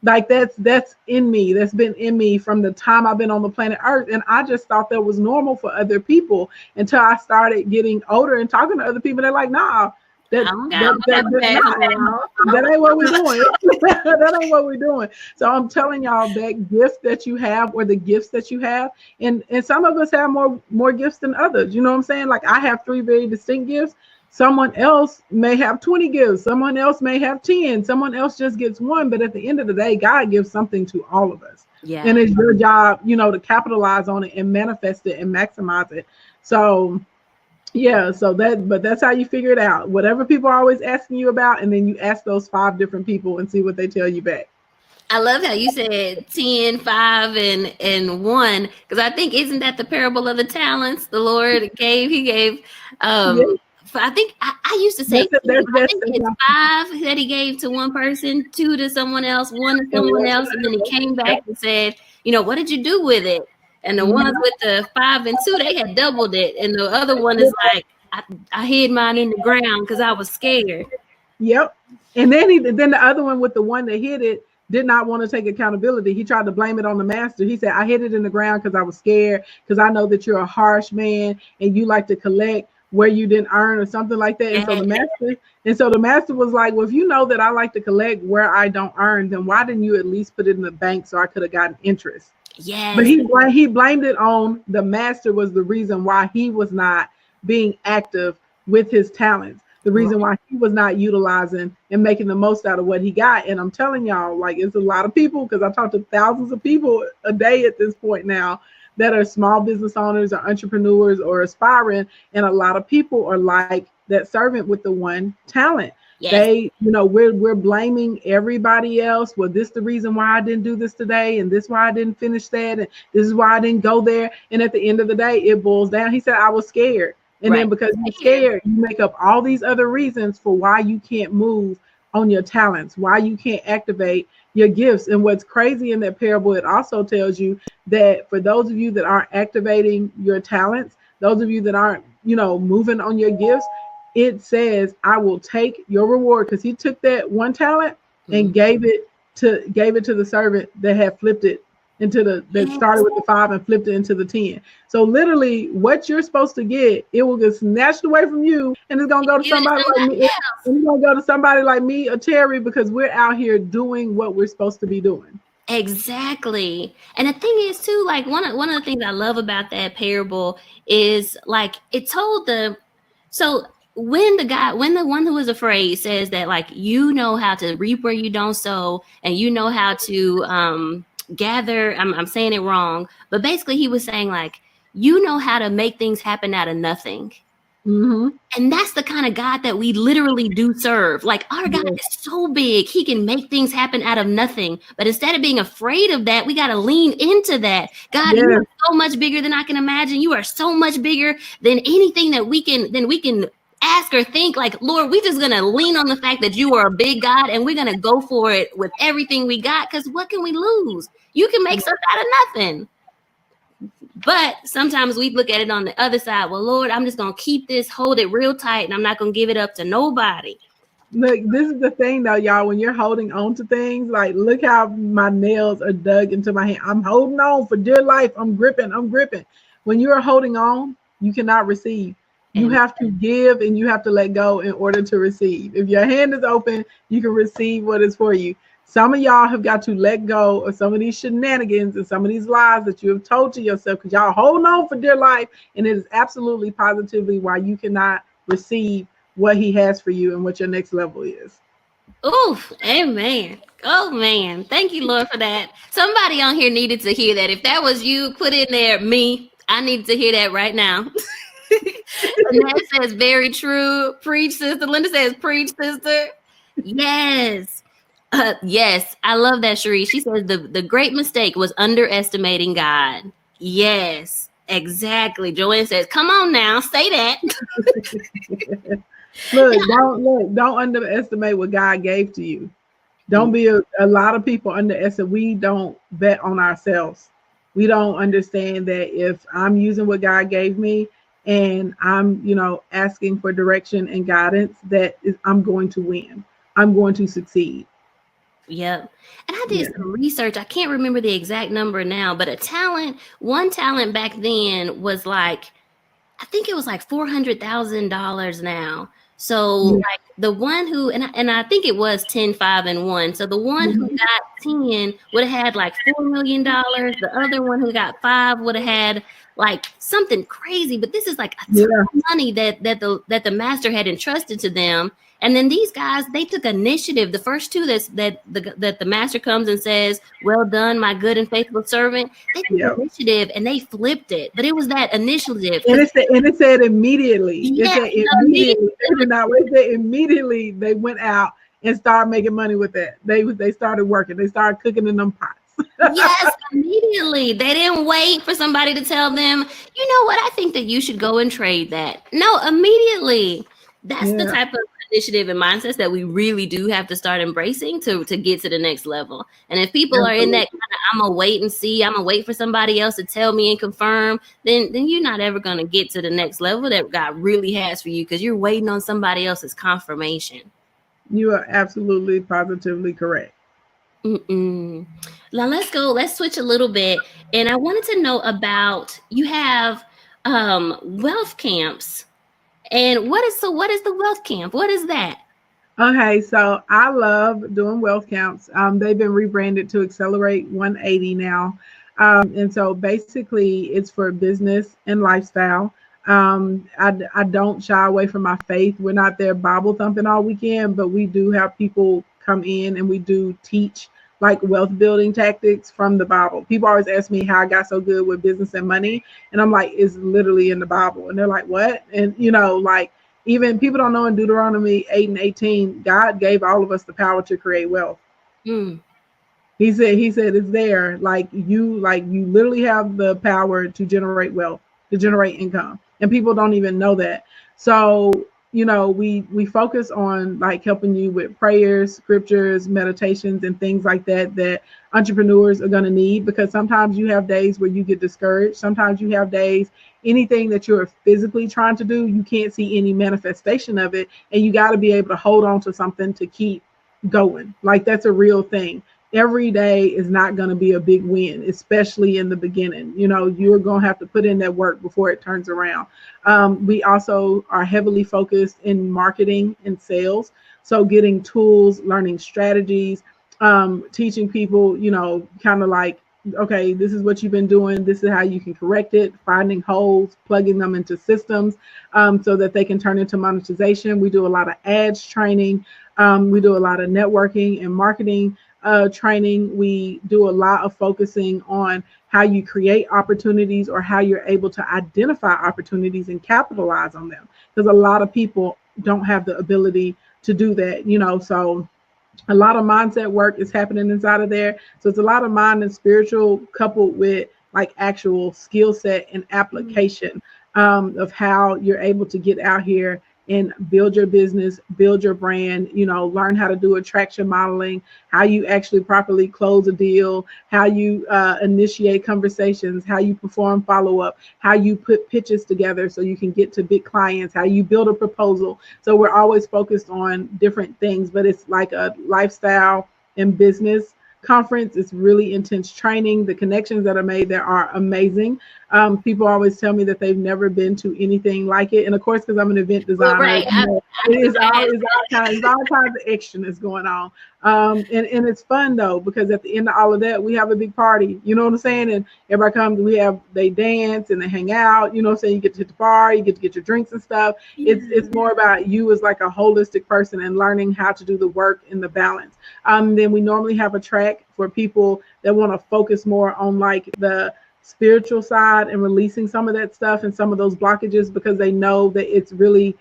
Like that's in me. That's been in me from the time I've been on the planet Earth. And I just thought that was normal for other people until I started getting older and talking to other people. They're like, nah, that ain't what we're doing. That ain't what we're doing. So I'm telling y'all, that gift that you have, or the gifts that you have, and some of us have more gifts than others. You know what I'm saying? Like I have 3 very distinct gifts. Someone else may have 20 gifts. Someone else may have 10. Someone else just gets 1. But at the end of the day, God gives something to all of us. Yeah. And it's your job, to capitalize on it and manifest it and maximize it. So, yeah, but that's how you figure it out. Whatever people are always asking you about, and then you ask those 5 different people and see what they tell you back. I love how you said 10, 5, and 1, because I think, isn't that the parable of the talents the Lord gave? He gave, I think I used to say, I think it's 5 that he gave to one person, 2 to someone else, 1 to someone else, and then he came back and said, what did you do with it? And the ones with the 5 and 2, they had doubled it, and the other one is like, I hid mine in the ground because I was scared. Yep. And then the other one with the one that hid it did not want to take accountability. He tried to blame it on the master. He said, I hid it in the ground because I was scared, because I know that you're a harsh man and you like to collect where you didn't earn or something like that. And so the master was like, well, if you know that I like to collect where I don't earn, then why didn't you at least put it in the bank so I could have gotten interest? Yes. But he blamed it on the master was the reason why he was not being active with his talents. The reason why he was not utilizing and making the most out of what he got. And I'm telling y'all, like, it's a lot of people, because I talk to thousands of people a day at this point now that are small business owners or entrepreneurs or aspiring. And a lot of people are like that servant with the one talent. Yes. They, we're blaming everybody else. Well, this is the reason why I didn't do this today, and this is why I didn't finish that, and this is why I didn't go there. And at the end of the day, it boils down. He said, I was scared. And then because you're scared, you make up all these other reasons for why you can't move on your talents, why you can't activate your gifts. And what's crazy in that parable, it also tells you that for those of you that aren't activating your talents, those of you that aren't, moving on your gifts, it says, I will take your reward, because he took that one talent and gave it to the servant that had flipped it into that started with the 5 and flipped it into the 10. So literally what you're supposed to get, it will get snatched away from you, and it's gonna go to somebody like me. And it's gonna go to somebody like me or Terry, because we're out here doing what we're supposed to be doing. Exactly. And the thing is too, like one of the things I love about that parable is, like, it told when the one who is afraid says that, like, how to reap where you don't sow, and how to gather, I'm saying it wrong, but basically he was saying, like, how to make things happen out of nothing. Mm-hmm. And that's the kind of God that we literally do serve. Like, our God is so big, he can make things happen out of nothing. But instead of being afraid of that, we got to lean into that. God, you are so much bigger than I can imagine. You are so much bigger than anything that we can ask or think. Like, Lord, we're just going to lean on the fact that you are a big God, and we're going to go for it with everything we got, because what can we lose? You can make something out of nothing. But sometimes we look at it on the other side. Well, Lord, I'm just going to hold it real tight, and I'm not going to give it up to nobody. Look, this is the thing though, y'all, when you're holding on to things, like, look how my nails are dug into my hand. I'm holding on for dear life. I'm gripping. When you are holding on, you cannot receive. You have to give, and you have to let go in order to receive. If your hand is open, you can receive what is for you. Some of y'all have got to let go of some of these shenanigans and some of these lies that you have told to yourself, because y'all holding on for dear life, and it is absolutely positively why you cannot receive what he has for you and what your next level is. Oh, amen. Oh, man. Thank you, Lord, for that. Somebody on here needed to hear that. If that was you, put in there, me. I needed to hear that right now. And that says, very true. Preach, sister. Linda says, preach, sister. Yes. Yes, I love that, Cherie. She says the great mistake was underestimating God. Yes, exactly. Joanne says, "Come on now, say that." Don't underestimate what God gave to you. Don't be a lot of people underestimate. We don't bet on ourselves. We don't understand that if I'm using what God gave me and I'm, asking for direction and guidance, I'm going to win. I'm going to succeed. Yep. And I did Yeah. some research. I can't remember the exact number now, but one talent back then was like, I think it was like $400,000 now. So Yeah. like the one who and I think it was 10, 5, and 1. So the one who Mhm. got 10 would have had like $4 million. The other one who got 5 would have had like something crazy. But this is like a ton Yeah. of money that the master had entrusted to them. And then these guys, they took initiative. The first two that the master comes and says, "Well done, my good and faithful servant." They took Yeah. initiative and they flipped it. But it was that initiative And because it said immediately. It yes, said immediately. They immediately. did not wait. They immediately they went out and started making money with that. They started working. They started cooking in them pots. Yes, immediately. They didn't wait for somebody to tell them, you know what, I think that you should go and trade that. No, immediately. That's the Yeah. type of initiative and mindsets that we really do have to start embracing to get to the next level. And if people are in that Absolutely. kind of I'm gonna wait and see, I'm gonna wait for somebody else to tell me and confirm, then you're not ever gonna get to the next level that God really has for you because you're waiting on somebody else's confirmation. You are absolutely positively correct. Mm-mm. Now let's go. Let's switch a little bit, and I wanted to know about you have wealth camps, and what is the wealth camp? What is that? Okay, so I love doing wealth counts. They've been rebranded to Accelerate 180 now. And so basically, it's for business and lifestyle. I don't shy away from my faith. We're not there Bible thumping all weekend, but we do have people come in and we do teach like wealth building tactics from the Bible. People always ask me how I got so good with business and money. And I'm like, it's literally in the Bible. And they're like, what? And, like, even people don't know in Deuteronomy 8 and 18, God gave all of us the power to create wealth. Mm, He said it's there. Like you literally have the power to generate wealth, to generate income. And people don't even know that. So, we focus on like helping you with prayers, scriptures, meditations, and things like that entrepreneurs are going to need, because sometimes you have days where you get discouraged. Sometimes you have days, anything that you're physically trying to do, you can't see any manifestation of it. And you got to be able to hold on to something to keep going. Like, that's a real thing. Every day is not going to be a big win, especially in the beginning. You're going to have to put in that work before it turns around. We also are heavily focused in marketing and sales. So getting tools, learning strategies, teaching people, kind of like, okay, this is what you've been doing. This is how you can correct it, finding holes, plugging them into systems, so that they can turn into monetization. We do a lot of ads training. We do a lot of networking and marketing training. We do a lot of focusing on how you create opportunities, or how you're able to identify opportunities and capitalize on them. Because a lot of people don't have the ability to do that, so a lot of mindset work is happening inside of there. So it's a lot of mind and spiritual, coupled with like actual skill set and application, of how you're able to get out here and build your business, build your brand, learn how to do attraction modeling, how you actually properly close a deal, how you initiate conversations, how you perform follow-up, how you put pitches together so you can get to big clients, how you build a proposal. So we're always focused on different things, but it's like a lifestyle and business conference. It's really intense training. The connections that are made there are amazing. People always tell me that they've never been to anything like it. And of course, because I'm an event well, designer, right. I it is can all, imagine. it's all kinds of extraness going on. And it's fun though, because at the end of all of that, we have a big party. You know what I'm saying? And everybody comes, they dance and they hang out. You know what I'm saying? You get to hit the bar, you get to get your drinks and stuff. It's more about you as like a holistic person and learning how to do the work and the balance. Then we normally have a track for people that want to focus more on like the spiritual side and releasing some of that stuff and some of those blockages, because they know that it's really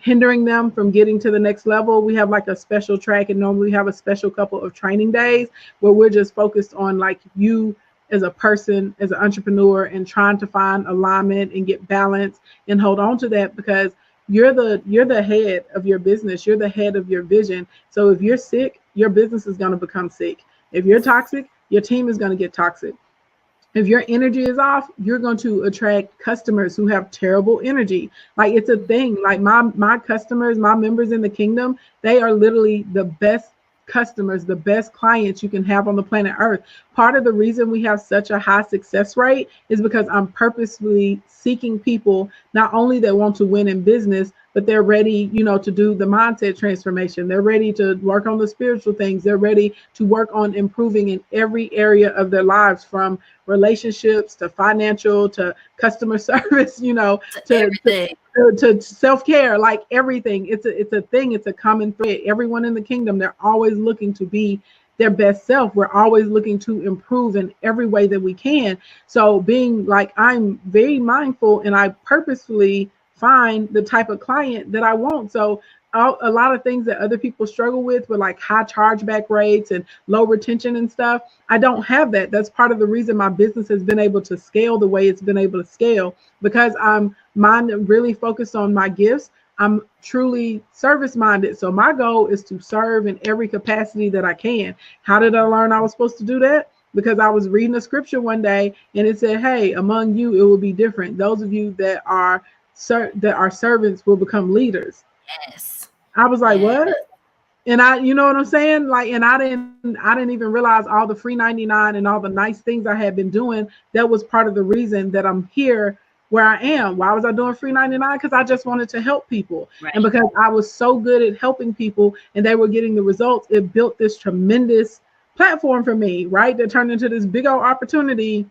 hindering them from getting to the next level, we have like a special track, and normally we have a special couple of training days where we're just focused on like you as a person, as an entrepreneur, and trying to find alignment and get balance and hold on to that, because you're the head of your business. You're the head of your vision. So if you're sick, your business is going to become sick. If you're toxic, your team is going to get toxic. If your energy is off, you're going to attract customers who have terrible energy. Like, it's a thing. Like, my customers, my members in the kingdom, they are literally the best customers, the best clients you can have on the planet Earth. Part of the reason we have such a high success rate is because I'm purposefully seeking people not only that want to win in business, but they're ready, to do the mindset transformation. They're ready to work on the spiritual things. They're ready to work on improving in every area of their lives, from relationships to financial to customer service, to self-care, like everything. It's a thing. It's a common thread. Everyone in the kingdom, they're always looking to be their best self. We're always looking to improve in every way that we can. So being like, I'm very mindful, and I purposefully find the type of client that I want. So a lot of things that other people struggle with like high chargeback rates and low retention and stuff, I don't have that. That's part of the reason my business has been able to scale the way it's been able to scale, because I'm really focused on my gifts. I'm truly service minded. So my goal is to serve in every capacity that I can. How did I learn I was supposed to do that? Because I was reading a scripture one day and it said, hey, among you, it will be different. Those of you that are servants will become leaders. Yes. I was like, what? And you know what I'm saying? Like, and I didn't even realize all the free 99 and all the nice things I had been doing. That was part of the reason that I'm here where I am. Why was I doing free 99? Because I just wanted to help people. Right. And because I was so good at helping people and they were getting the results, it built this tremendous platform for me, right? That turned into this big old opportunity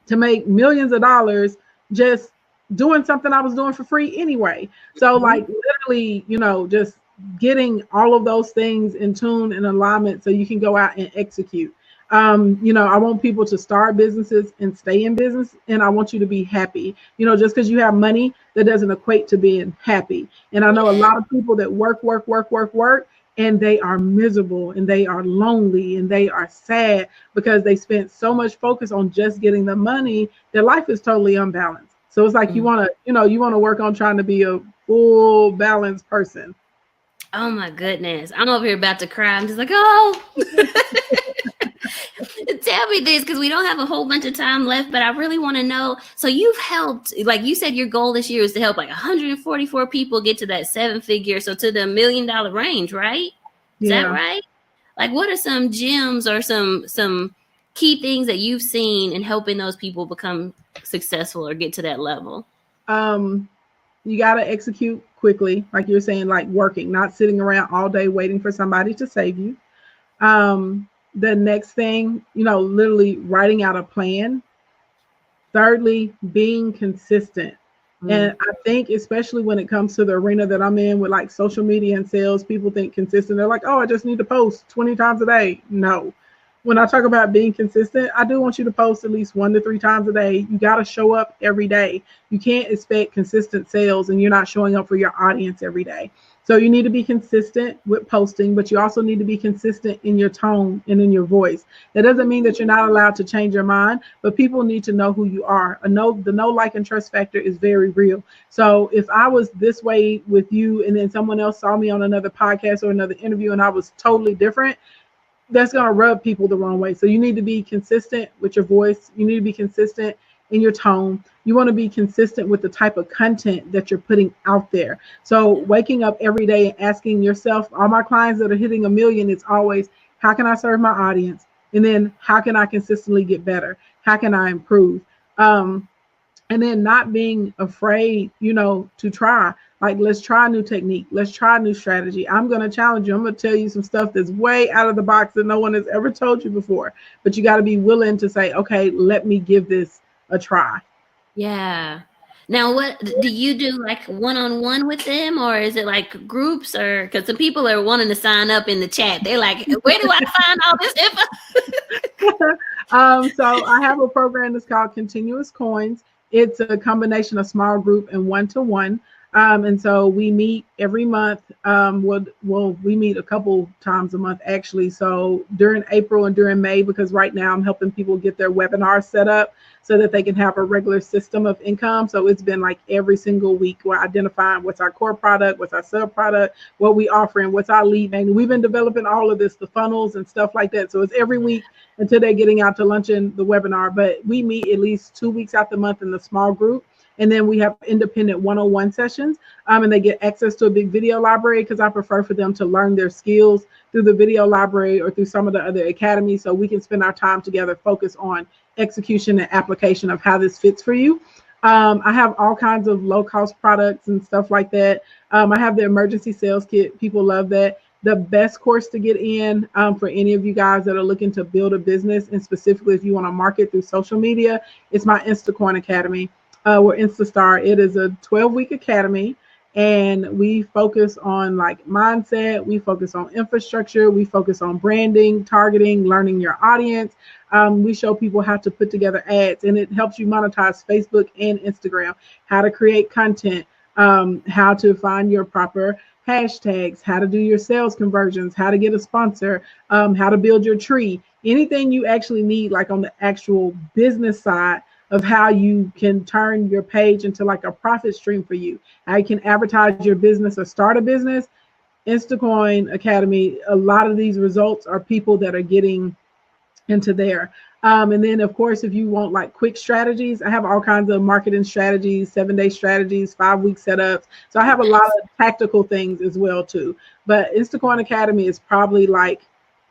to make millions of dollars just doing something I was doing for free anyway. So like literally, just getting all of those things in tune and alignment so you can go out and execute. I want people to start businesses and stay in business, and I want you to be happy. Just because you have money, that doesn't equate to being happy. And I know a lot of people that work, and they are miserable and they are lonely and they are sad because they spent so much focus on just getting the money. Their life is totally unbalanced. So it's like you want to work on trying to be a full balanced person. Oh my goodness. I'm over here about to cry. I'm just like, oh, tell me this, because we don't have a whole bunch of time left, but I really want to know. So you've helped, like you said, your goal this year is to help like 144 people get to that 7-figure. So to the $1 million range, right? Is that right? Like, what are some gems or some key things that you've seen in helping those people become successful or get to that level? You got to execute quickly, like you're saying, like working, not sitting around all day waiting for somebody to save you. The next thing, literally writing out a plan. Thirdly, being consistent. And I think especially when it comes to the arena that I'm in with like social media and sales, people think consistent. They're like, oh, I just need to post 20 times a day. No. When I talk about being consistent, I do want you to post at least 1 to 3 times a day. You got to show up every day. You can't expect consistent sales and you're not showing up for your audience every day. So you need to be consistent with posting, but you also need to be consistent in your tone and in your voice. That doesn't mean that you're not allowed to change your mind, but people need to know who you are. The know, like, and trust factor is very real. So if I was this way with you and then someone else saw me on another podcast or another interview and I was totally different, that's going to rub people the wrong way. So you need to be consistent with your voice. You need to be consistent in your tone. You want to be consistent with the type of content that you're putting out there. So waking up every day and asking yourself, all my clients that are hitting $1 million, it's always, how can I serve my audience? And then how can I consistently get better? How can I improve? And then not being afraid, to try. Like, let's try a new technique. Let's try a new strategy. I'm going to challenge you. I'm going to tell you some stuff that's way out of the box that no one has ever told you before. But you got to be willing to say, okay, let me give this a try. Yeah. Now, what do you do, like one-on-one with them, or is it like groups? Or because some people are wanting to sign up in the chat. They're like, where do I find all this info? So I have a program that's called Continuous Coins. It's a combination of small group and one-to-one. And so we meet every month. We meet a couple times a month actually. So during April and during May, because right now I'm helping people get their webinars set up so that they can have a regular system of income. So it's been like every single week we're identifying what's our core product, what's our sub product, what we offering, what's our lead magnet. We've been developing all of this, the funnels and stuff like that. So it's every week until they're getting out to lunch in the webinar. But we meet at least 2 weeks out the month in the small group. And then we have independent one-on-one sessions, and they get access to a big video library because I prefer for them to learn their skills through the video library or through some of the other academies, so we can spend our time together, focus on execution and application of how this fits for you. I have all kinds of low-cost products and stuff like that. I have the emergency sales kit. People love that. The best course to get in for any of you guys that are looking to build a business, and specifically if you want to market through social media, it's my Instacoin Academy. We're Instastar. It is a 12-week academy, and we focus on like mindset. We focus on infrastructure. We focus on branding, targeting, learning your audience. We show people how to put together ads, and it helps you monetize Facebook and Instagram, how to create content, how to find your proper hashtags, how to do your sales conversions, how to get a sponsor, how to build your tree, anything you actually need, like on the actual business side of how you can turn your page into like a profit stream for you, how you can advertise your business or start a business. Instacoin Academy, a lot of these results are people that are getting into there. And then of course, if you want like quick strategies, I have all kinds of marketing strategies, 7-day strategies, 5-week setups. So I have a lot of tactical things as well too. But Instacoin Academy is probably like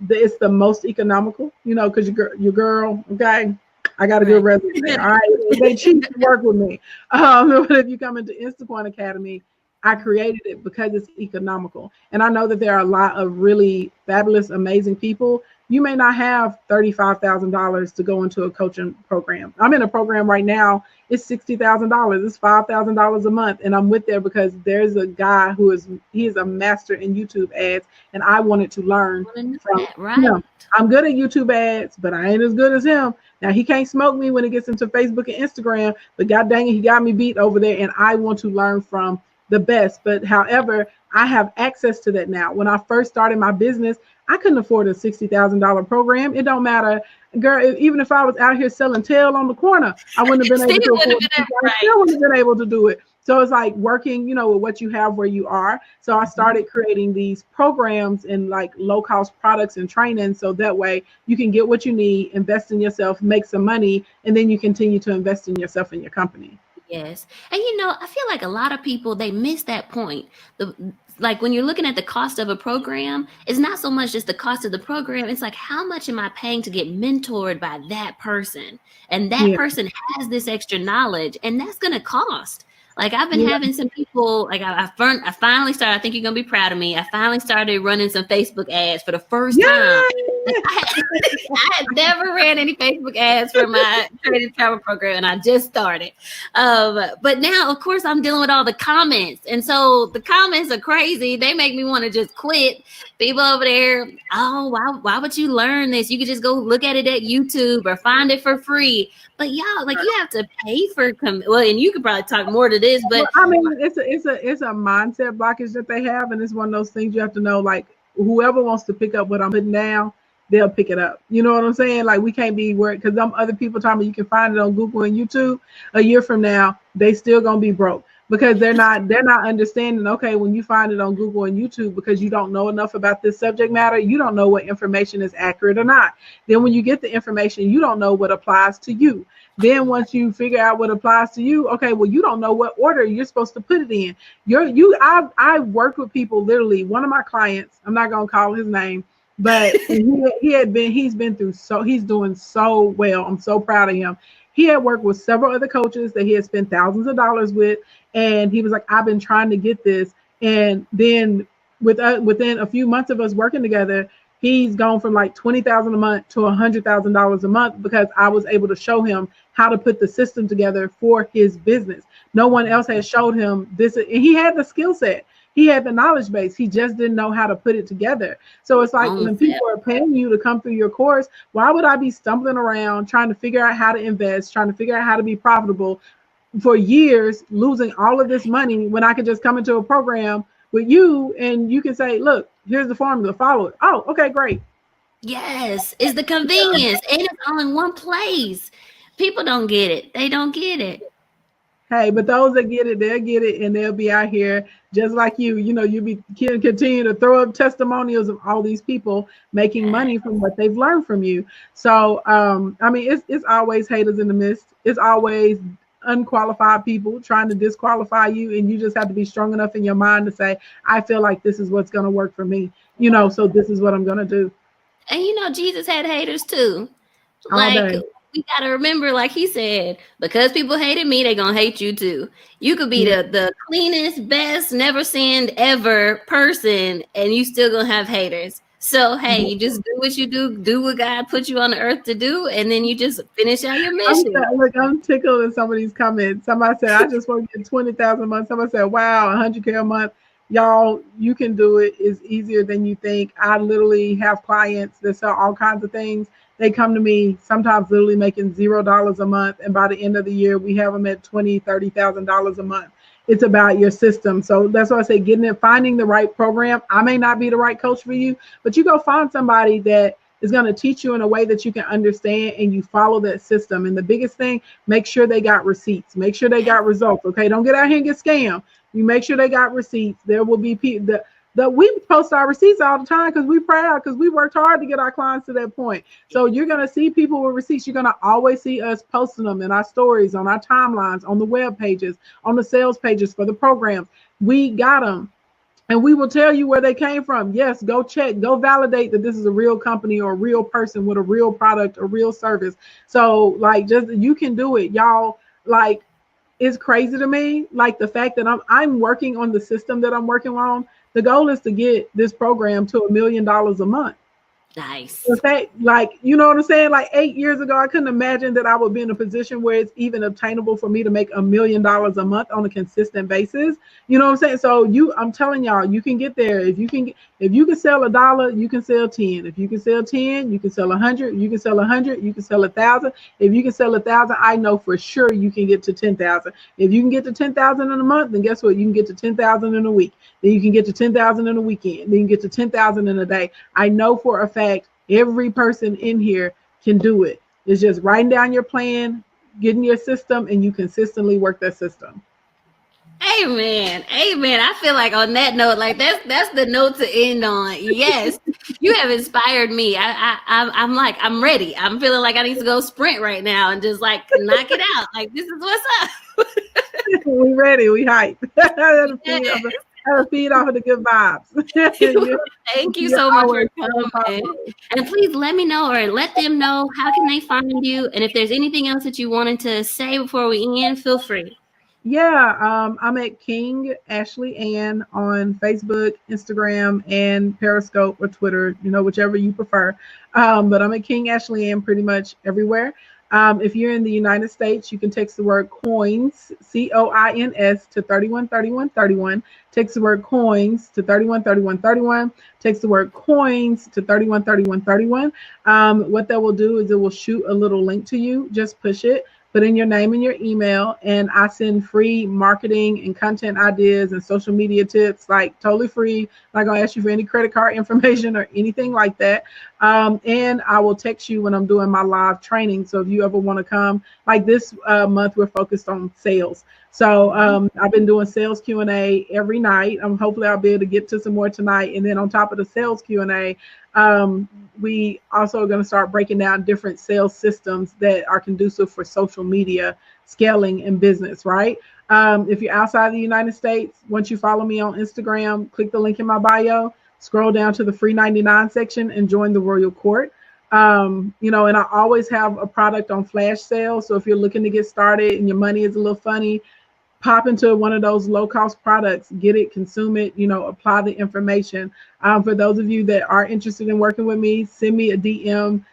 it's the most economical, you know, because your girl, okay, I got a good resume. All right, they cheap to work with me. But if you come into Instacoin Academy, I created it because it's economical, and I know that there are a lot of really fabulous, amazing people. You may not have $35,000 to go into a coaching program. I'm in a program right now. It's $60,000. It's $5,000 a month, and I'm with there because there's a guy he is a master in YouTube ads, and I wanted to learn from him. I'm good at YouTube ads, but I ain't as good as him. Now, he can't smoke me when it gets into Facebook and Instagram, but god dang it, he got me beat over there, and I want to learn from the best. But however, I have access to that now. When I first started my business, I couldn't afford a $60,000 program. It don't matter, girl. Even if I was out here selling tail on the corner, I wouldn't have been able to afford it. I still wouldn't have been able to do it. So it's like working, you know, with what you have where you are. So I started creating these programs and like low cost products and training. So that way you can get what you need, invest in yourself, make some money, and then you continue to invest in yourself and your company. Yes. And you know, I feel like a lot of people, they miss that point. Like when you're looking at the cost of a program, it's not so much just the cost of the program. It's like, how much am I paying to get mentored by that person? And that person has this extra knowledge, and that's going to cost. Like I've been having some people, like I finally started, I think you're going to be proud of me. I finally started running some Facebook ads for the first time. I had never ran any Facebook ads for my training travel program, and I just started. But now, of course, I'm dealing with all the comments. And so the comments are crazy. They make me want to just quit. People over there, oh, why would you learn this? You could just go look at it at YouTube or find it for free. But y'all, like you have to pay for well, and you could probably talk more to this, but I mean, it's a mindset blockage that they have, and it's one of those things you have to know. Like whoever wants to pick up what I'm putting down, they'll pick it up. You know what I'm saying? Like we can't be worried because some other people telling me you can find it on Google and YouTube. A year from now, they still gonna be broke because they're not understanding. Okay, when you find it on Google and YouTube because you don't know enough about this subject matter, you don't know what information is accurate or not. Then when you get the information, you don't know what applies to you. Then once you figure out what applies to you, okay, well, you don't know what order you're supposed to put it in. I've worked with people, literally, one of my clients, I'm not gonna call his name, but he's doing so well. I'm so proud of him. He had worked with several other coaches that he had spent thousands of dollars with, and he was like, I've been trying to get this. And then within a few months of us working together, he's gone from like $20,000 a month to $100,000 a month because I was able to show him how to put the system together for his business. No one else had showed him this, and he had the skill set. He had the knowledge base. He just didn't know how to put it together. So it's like when people are paying you to come through your course, why would I be stumbling around trying to figure out how to invest, trying to figure out how to be profitable? for years losing all of this money when I could just come into a program with you and you can say, look, here's the formula, follow it. Oh, okay, great. Yes, it's the convenience, and it's all in one place. People don't get it. They don't get it. Hey, but those that get it, they'll get it and they'll be out here just like you. You know, you be continue to throw up testimonials of all these people making money from what they've learned from you. So I mean it's always haters in the midst. It's always unqualified people trying to disqualify you, and you just have to be strong enough in your mind to say, I feel like this is what's gonna work for me, you know, so this is what I'm gonna do. And you know, Jesus had haters too. All Like, day. we gotta remember, like he said, because people hated me, they gonna hate you too. You could be Yeah. the cleanest, best, never sinned ever person, and you still gonna have haters. So hey, you just do what you do what God put you on the earth to do, and then you just finish out your mission. I'm tickled in some of these comments. Somebody said, I just want to get 20,000 a month. Somebody said, wow, 100K a month. Y'all, you can do it. It's easier than you think. I literally have clients that sell all kinds of things. They come to me sometimes literally making $0 a month. And by the end of the year, we have them at $20,000, $30,000 a month. It's about your system. So that's why I say getting it, finding the right program. I may not be the right coach for you, but you go find somebody that is going to teach you in a way that you can understand and you follow that system. And the biggest thing, make sure they got receipts, make sure they got results. Okay. Don't get out here and get scammed. You make sure they got receipts. There will be people that we post our receipts all the time because we proud, because we worked hard to get our clients to that point. So you're going to see people with receipts. You're going to always see us posting them in our stories, on our timelines, on the web pages, on the sales pages for the programs. We got them. And we will tell you where they came from. Yes, go check, go validate that this is a real company or a real person with a real product or real service. So like, just, you can do it, y'all. Like, it's crazy to me. Like the fact that I'm working on the system that I'm working on. The goal is to get this program to $1 million a month. Nice. In fact, like, you know what I'm saying? Like 8 years ago, I couldn't imagine that I would be in a position where it's even obtainable for me to make $1 million a month on a consistent basis. You know what I'm saying? So I'm telling y'all, you can get there. If you can sell $1, you can sell 10. If you can sell 10, you can sell 100. You can sell 100. You can sell 1,000. If you can sell 1,000, I know for sure you can get to 10,000. If you can get to 10,000 in a month, then guess what? You can get to 10,000 in a week. Then you can get to 10,000 in a weekend. Then you can get to 10,000 in a day. I know for a fact every person in here can do it. It's just writing down your plan, getting your system, and you consistently work that system. Amen. Amen. I feel like on that note, like that's the note to end on. Yes, you have inspired me. I'm like, I'm ready. I'm feeling like I need to go sprint right now and just like knock it out. Like, this is what's up. We ready. We hype. Yes. Feed off of the good vibes. Thank you so much for coming. And please let me know, or let them know, how can they find you? And if there's anything else that you wanted to say before we end, feel free. Yeah, I'm at King Ashley Ann on Facebook, Instagram, and Periscope or Twitter, you know, whichever you prefer. But I'm at King Ashley Ann pretty much everywhere. If you're in the United States, you can text the word coins, COINS, to 313131. Text the word coins to 313131. Text the word coins to 313131. What that will do is it will shoot a little link to you. Just push it. Put in your name and your email, and I send free marketing and content ideas and social media tips, like totally free. I'm not gonna ask you for any credit card information or anything like that. And I will text you when I'm doing my live training. So if you ever want to come, like this month, we're focused on sales. So I've been doing sales Q&A every night. Hopefully I'll be able to get to some more tonight. And then on top of the sales Q&A, we also are going to start breaking down different sales systems that are conducive for social media scaling and business, right? If you're outside the United States, once you follow me on Instagram, click the link in my bio, scroll down to the free 99 section and join the Royal Court. You know, and I always have a product on flash sale. So if you're looking to get started and your money is a little funny, pop into one of those low-cost products, get it, consume it, you know, apply the information. For those of you that are interested in working with me, send me a DM,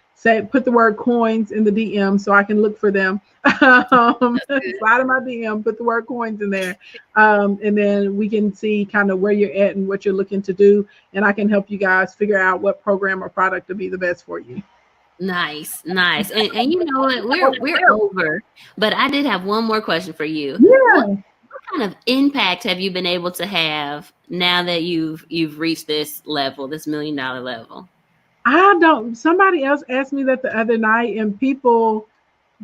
put the word coins in the DM so I can look for them. Slide in my DM, put the word coins in there. And then we can see kind of where you're at and what you're looking to do. And I can help you guys figure out what program or product to be the best for you. Nice, nice. And you know what? We're over, but I did have one more question for you. Yeah. What kind of impact have you been able to have now that you've reached this level, this $1 million level? I don't, somebody else asked me that the other night, and people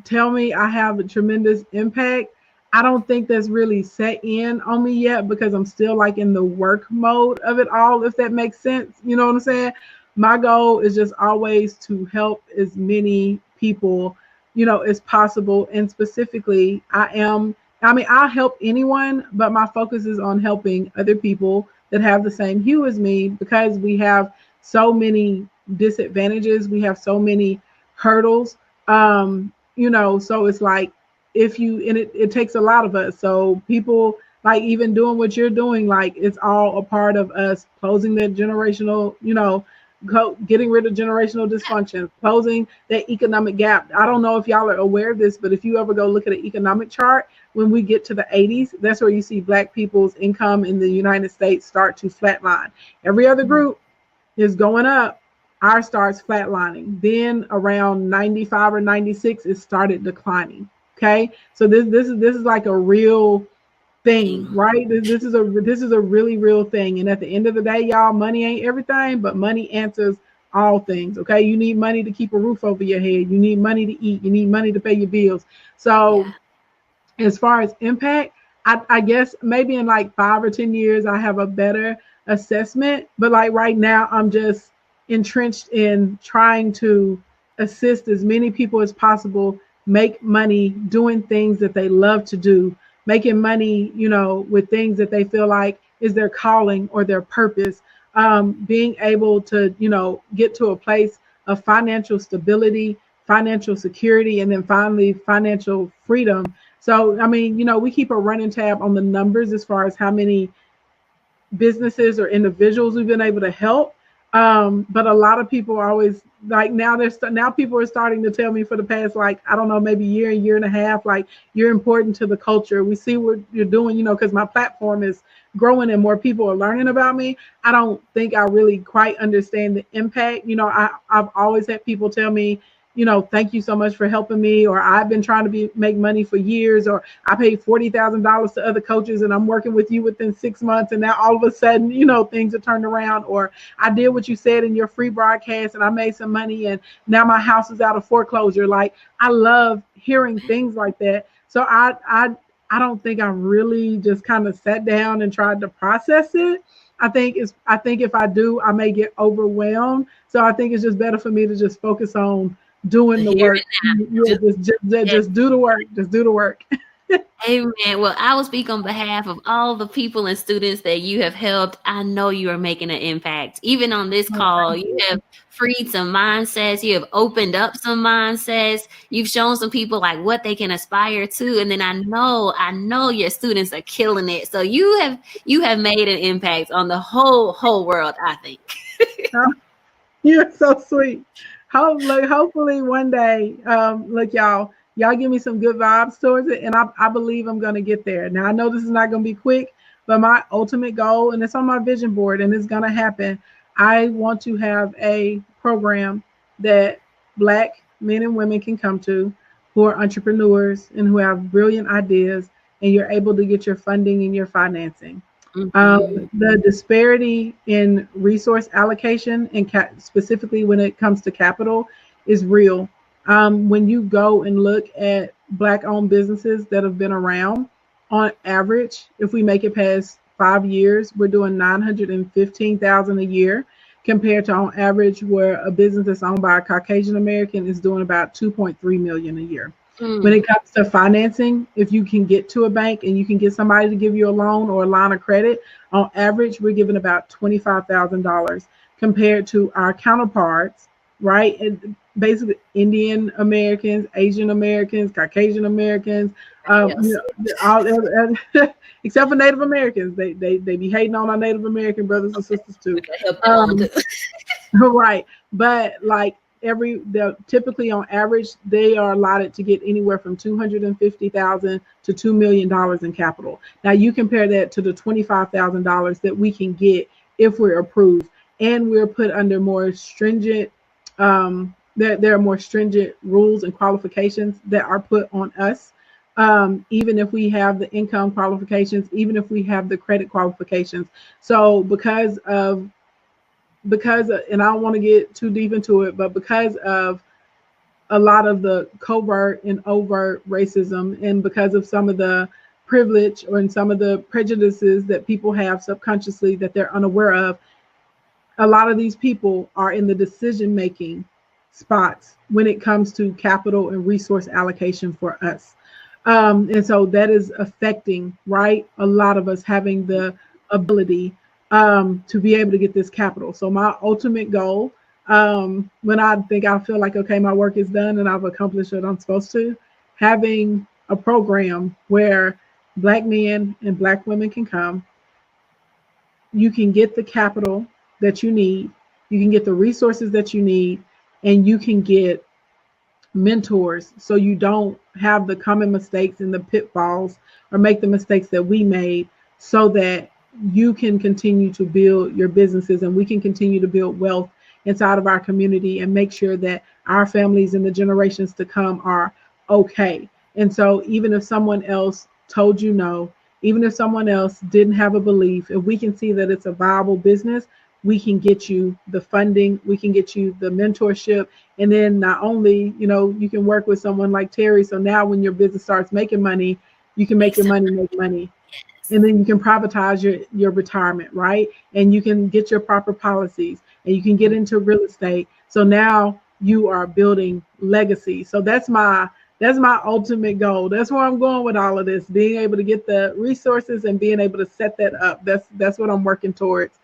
tell me I have a tremendous impact. I don't think that's really set in on me yet because I'm still like in the work mode of it all, if that makes sense. You know what I'm saying? My goal is just always to help as many people, as possible. And specifically, I'll help anyone, but my focus is on helping other people that have the same hue as me because we have so many disadvantages. We have so many hurdles. So it's like it takes a lot of us. So people like even doing what you're doing, like it's all a part of us closing that generational, getting rid of generational dysfunction, closing that economic gap. I don't know if y'all are aware of this, but if you ever go look at an economic chart, when we get to the 80s, that's where you see Black people's income in the United States start to flatline. Every other group is going up. Ours starts flatlining. Then around 95 or 96, it started declining. Okay, so this is like a real thing, right? This is a really real thing. And at the end of the day, y'all, money ain't everything, but money answers all things. Okay, you need money to keep a roof over your head. You need money to eat. You need money to pay your bills. So as far as impact, I guess maybe in like 5 or 10 years, I have a better assessment. But like right now, I'm just entrenched in trying to assist as many people as possible make money doing things that they love to do, making money, with things that they feel like is their calling or their purpose, being able to, get to a place of financial stability, financial security, and then finally financial freedom. So, I mean, we keep a running tab on the numbers as far as how many businesses or individuals we've been able to help. But a lot of people are always like now people are starting to tell me for the past, like, I don't know, maybe year and a half, like, you're important to the culture. We see what you're doing, because my platform is growing and more people are learning about me. I don't think I really quite understand the impact. I've always had people tell me, thank you so much for helping me, or I've been trying to make money for years, or I paid $40,000 to other coaches and I'm working with you within 6 months. And now all of a sudden, things are turned around, or I did what you said in your free broadcast and I made some money and now my house is out of foreclosure. Like, I love hearing things like that. So I don't think I really just kind of sat down and tried to process it. I think if I do, I may get overwhelmed. So I think it's just better for me to just focus on doing the work. Just do the work. Just do the work. Amen. Well, I will speak on behalf of all the people and students that you have helped. I know you are making an impact. Even on this call, you have freed some mindsets. You have opened up some mindsets. You've shown some people like what they can aspire to. And then I know your students are killing it. So you have made an impact on the whole world, I think. You're so sweet. Hopefully one day, look, y'all give me some good vibes towards it, and I believe I'm going to get there. Now, I know this is not going to be quick, but my ultimate goal, and it's on my vision board, and it's going to happen. I want to have a program that Black men and women can come to who are entrepreneurs and who have brilliant ideas, and you're able to get your funding and your financing. The disparity in resource allocation and specifically when it comes to capital is real. When you go and look at Black-owned businesses that have been around, on average, if we make it past 5 years, we're doing $915,000 a year, compared to on average where a business that's owned by a Caucasian American is doing about $2.3 million a year. When it comes to financing, if you can get to a bank and you can get somebody to give you a loan or a line of credit, on average, we're giving about $25,000 compared to our counterparts, right? And basically Indian Americans, Asian Americans, Caucasian Americans, all except for Native Americans. They be hating on our Native American brothers and sisters too. Right. But like typically on average, they are allotted to get anywhere from $250,000 to $2 million in capital. Now you compare that to the $25,000 that we can get if we're approved, and we're put under more stringent there are more stringent rules and qualifications that are put on us. Even if we have the income qualifications, even if we have the credit qualifications. So and I don't want to get too deep into it, but because of a lot of the covert and overt racism, and because of some of the privilege or in some of the prejudices that people have subconsciously that they're unaware of, a lot of these people are in the decision making spots when it comes to capital and resource allocation for us. And so that is affecting, right, a lot of us having the ability to be able to get this capital. So my ultimate goal, when I feel like, okay, my work is done and I've accomplished what I'm supposed to, having a program where Black men and Black women can come, you can get the capital that you need, you can get the resources that you need, and you can get mentors so you don't have the common mistakes and the pitfalls or make the mistakes that we made, so that you can continue to build your businesses and we can continue to build wealth inside of our community and make sure that our families and the generations to come are okay. And so even if someone else told you no, even if someone else didn't have a belief, if we can see that it's a viable business, we can get you the funding, we can get you the mentorship. And then not only, you can work with someone like Terry. So now when your business starts making money, you can make your money make money. And then you can privatize your retirement, right? And you can get your proper policies and you can get into real estate. So now you are building legacy. So that's my ultimate goal. That's where I'm going with all of this, being able to get the resources and being able to set that up. That's what I'm working towards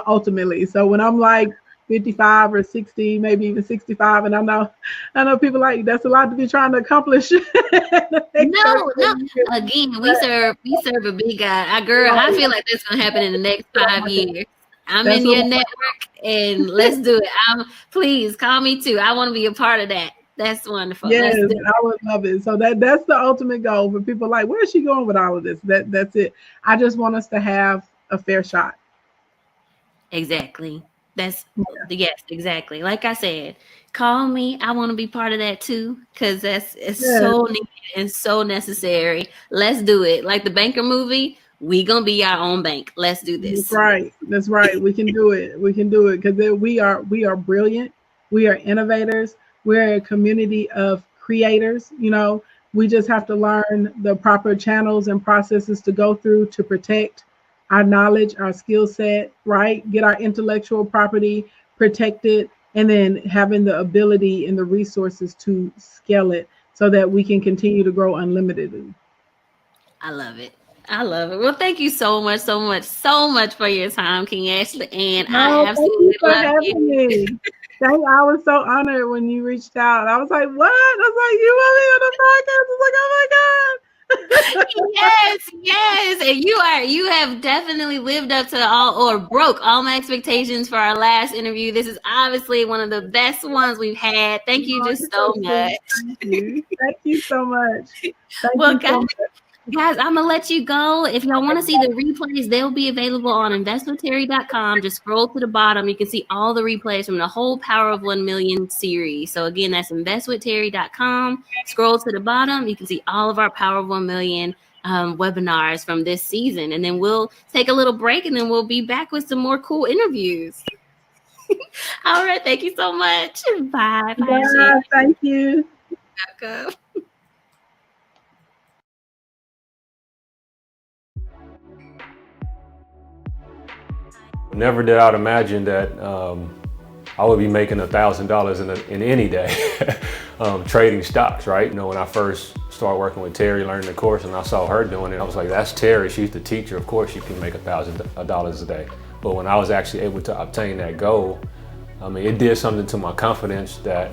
ultimately. So when I'm like 55 or 60, maybe even 65, and I know people like, that's a lot to be trying to accomplish. No. Again, we serve a big God. Girl, I feel like that's gonna happen in the next 5 years. I'm in your network, and let's do it. Please call me too. I want to be a part of that. That's wonderful. Yes, I would love it. So that's the ultimate goal for people like, where is she going with all of this? That's it. I just want us to have a fair shot. Exactly. Yes, exactly. Like I said, call me. I want to be part of that too, because so needed and so necessary. Let's do it. Like the banker movie, we gonna be our own bank. Let's do this. That's right. We can do it. We can do it, because we are brilliant. We are innovators. We're a community of creators. We just have to learn the proper channels and processes to go through to protect our knowledge, our skill set, right? Get our intellectual property protected, and then having the ability and the resources to scale it so that we can continue to grow unlimitedly. I love it. Well, thank you so much for your time, King Ashley. And I absolutely love you. I was so honored when you reached out. I was like, what? I was like, you want me on the podcast? I was like, oh my God. Yes. And you have definitely lived up to broke all my expectations for our last interview. This is obviously one of the best ones we've had. Thank you just so much. Thank you so much. Guys, I'm going to let you go. If y'all want to see the replays, they'll be available on investwithterry.com. Just scroll to the bottom. You can see all the replays from the whole Power of 1 Million series. So again, that's investwithterry.com. Scroll to the bottom. You can see all of our Power of 1 Million webinars from this season. And then we'll take a little break, and then we'll be back with some more cool interviews. All right. Thank you so much. Bye. Yeah, thank you. Welcome. Never did I imagine that I would be making $1,000 in any day trading stocks, right? When I first started working with Terry, learning the course, and I saw her doing it, I was like, that's Terry, she's the teacher, of course she can make $1,000 a day. But when I was actually able to obtain that goal, it did something to my confidence that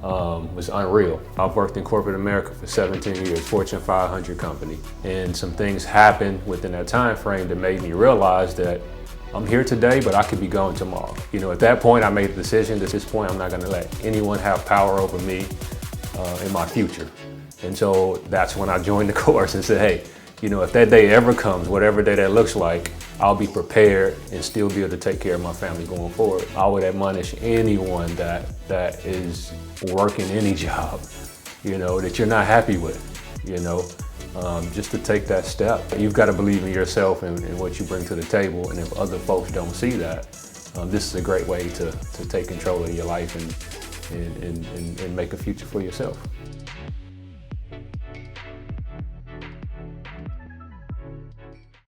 was unreal. I've worked in corporate America for 17 years, Fortune 500 company, and some things happened within that time frame that made me realize that I'm here today, but I could be gone tomorrow. At that point, I made the decision. At this point, I'm not going to let anyone have power over me in my future. And so that's when I joined the course and said, hey, if that day ever comes, whatever day that looks like, I'll be prepared and still be able to take care of my family going forward. I would admonish anyone that is working any job, you know, that you're not happy with, you know, just to take that step. You've got to believe in yourself and what you bring to the table. And if other folks don't see that, this is a great way to take control of your life and make a future for yourself.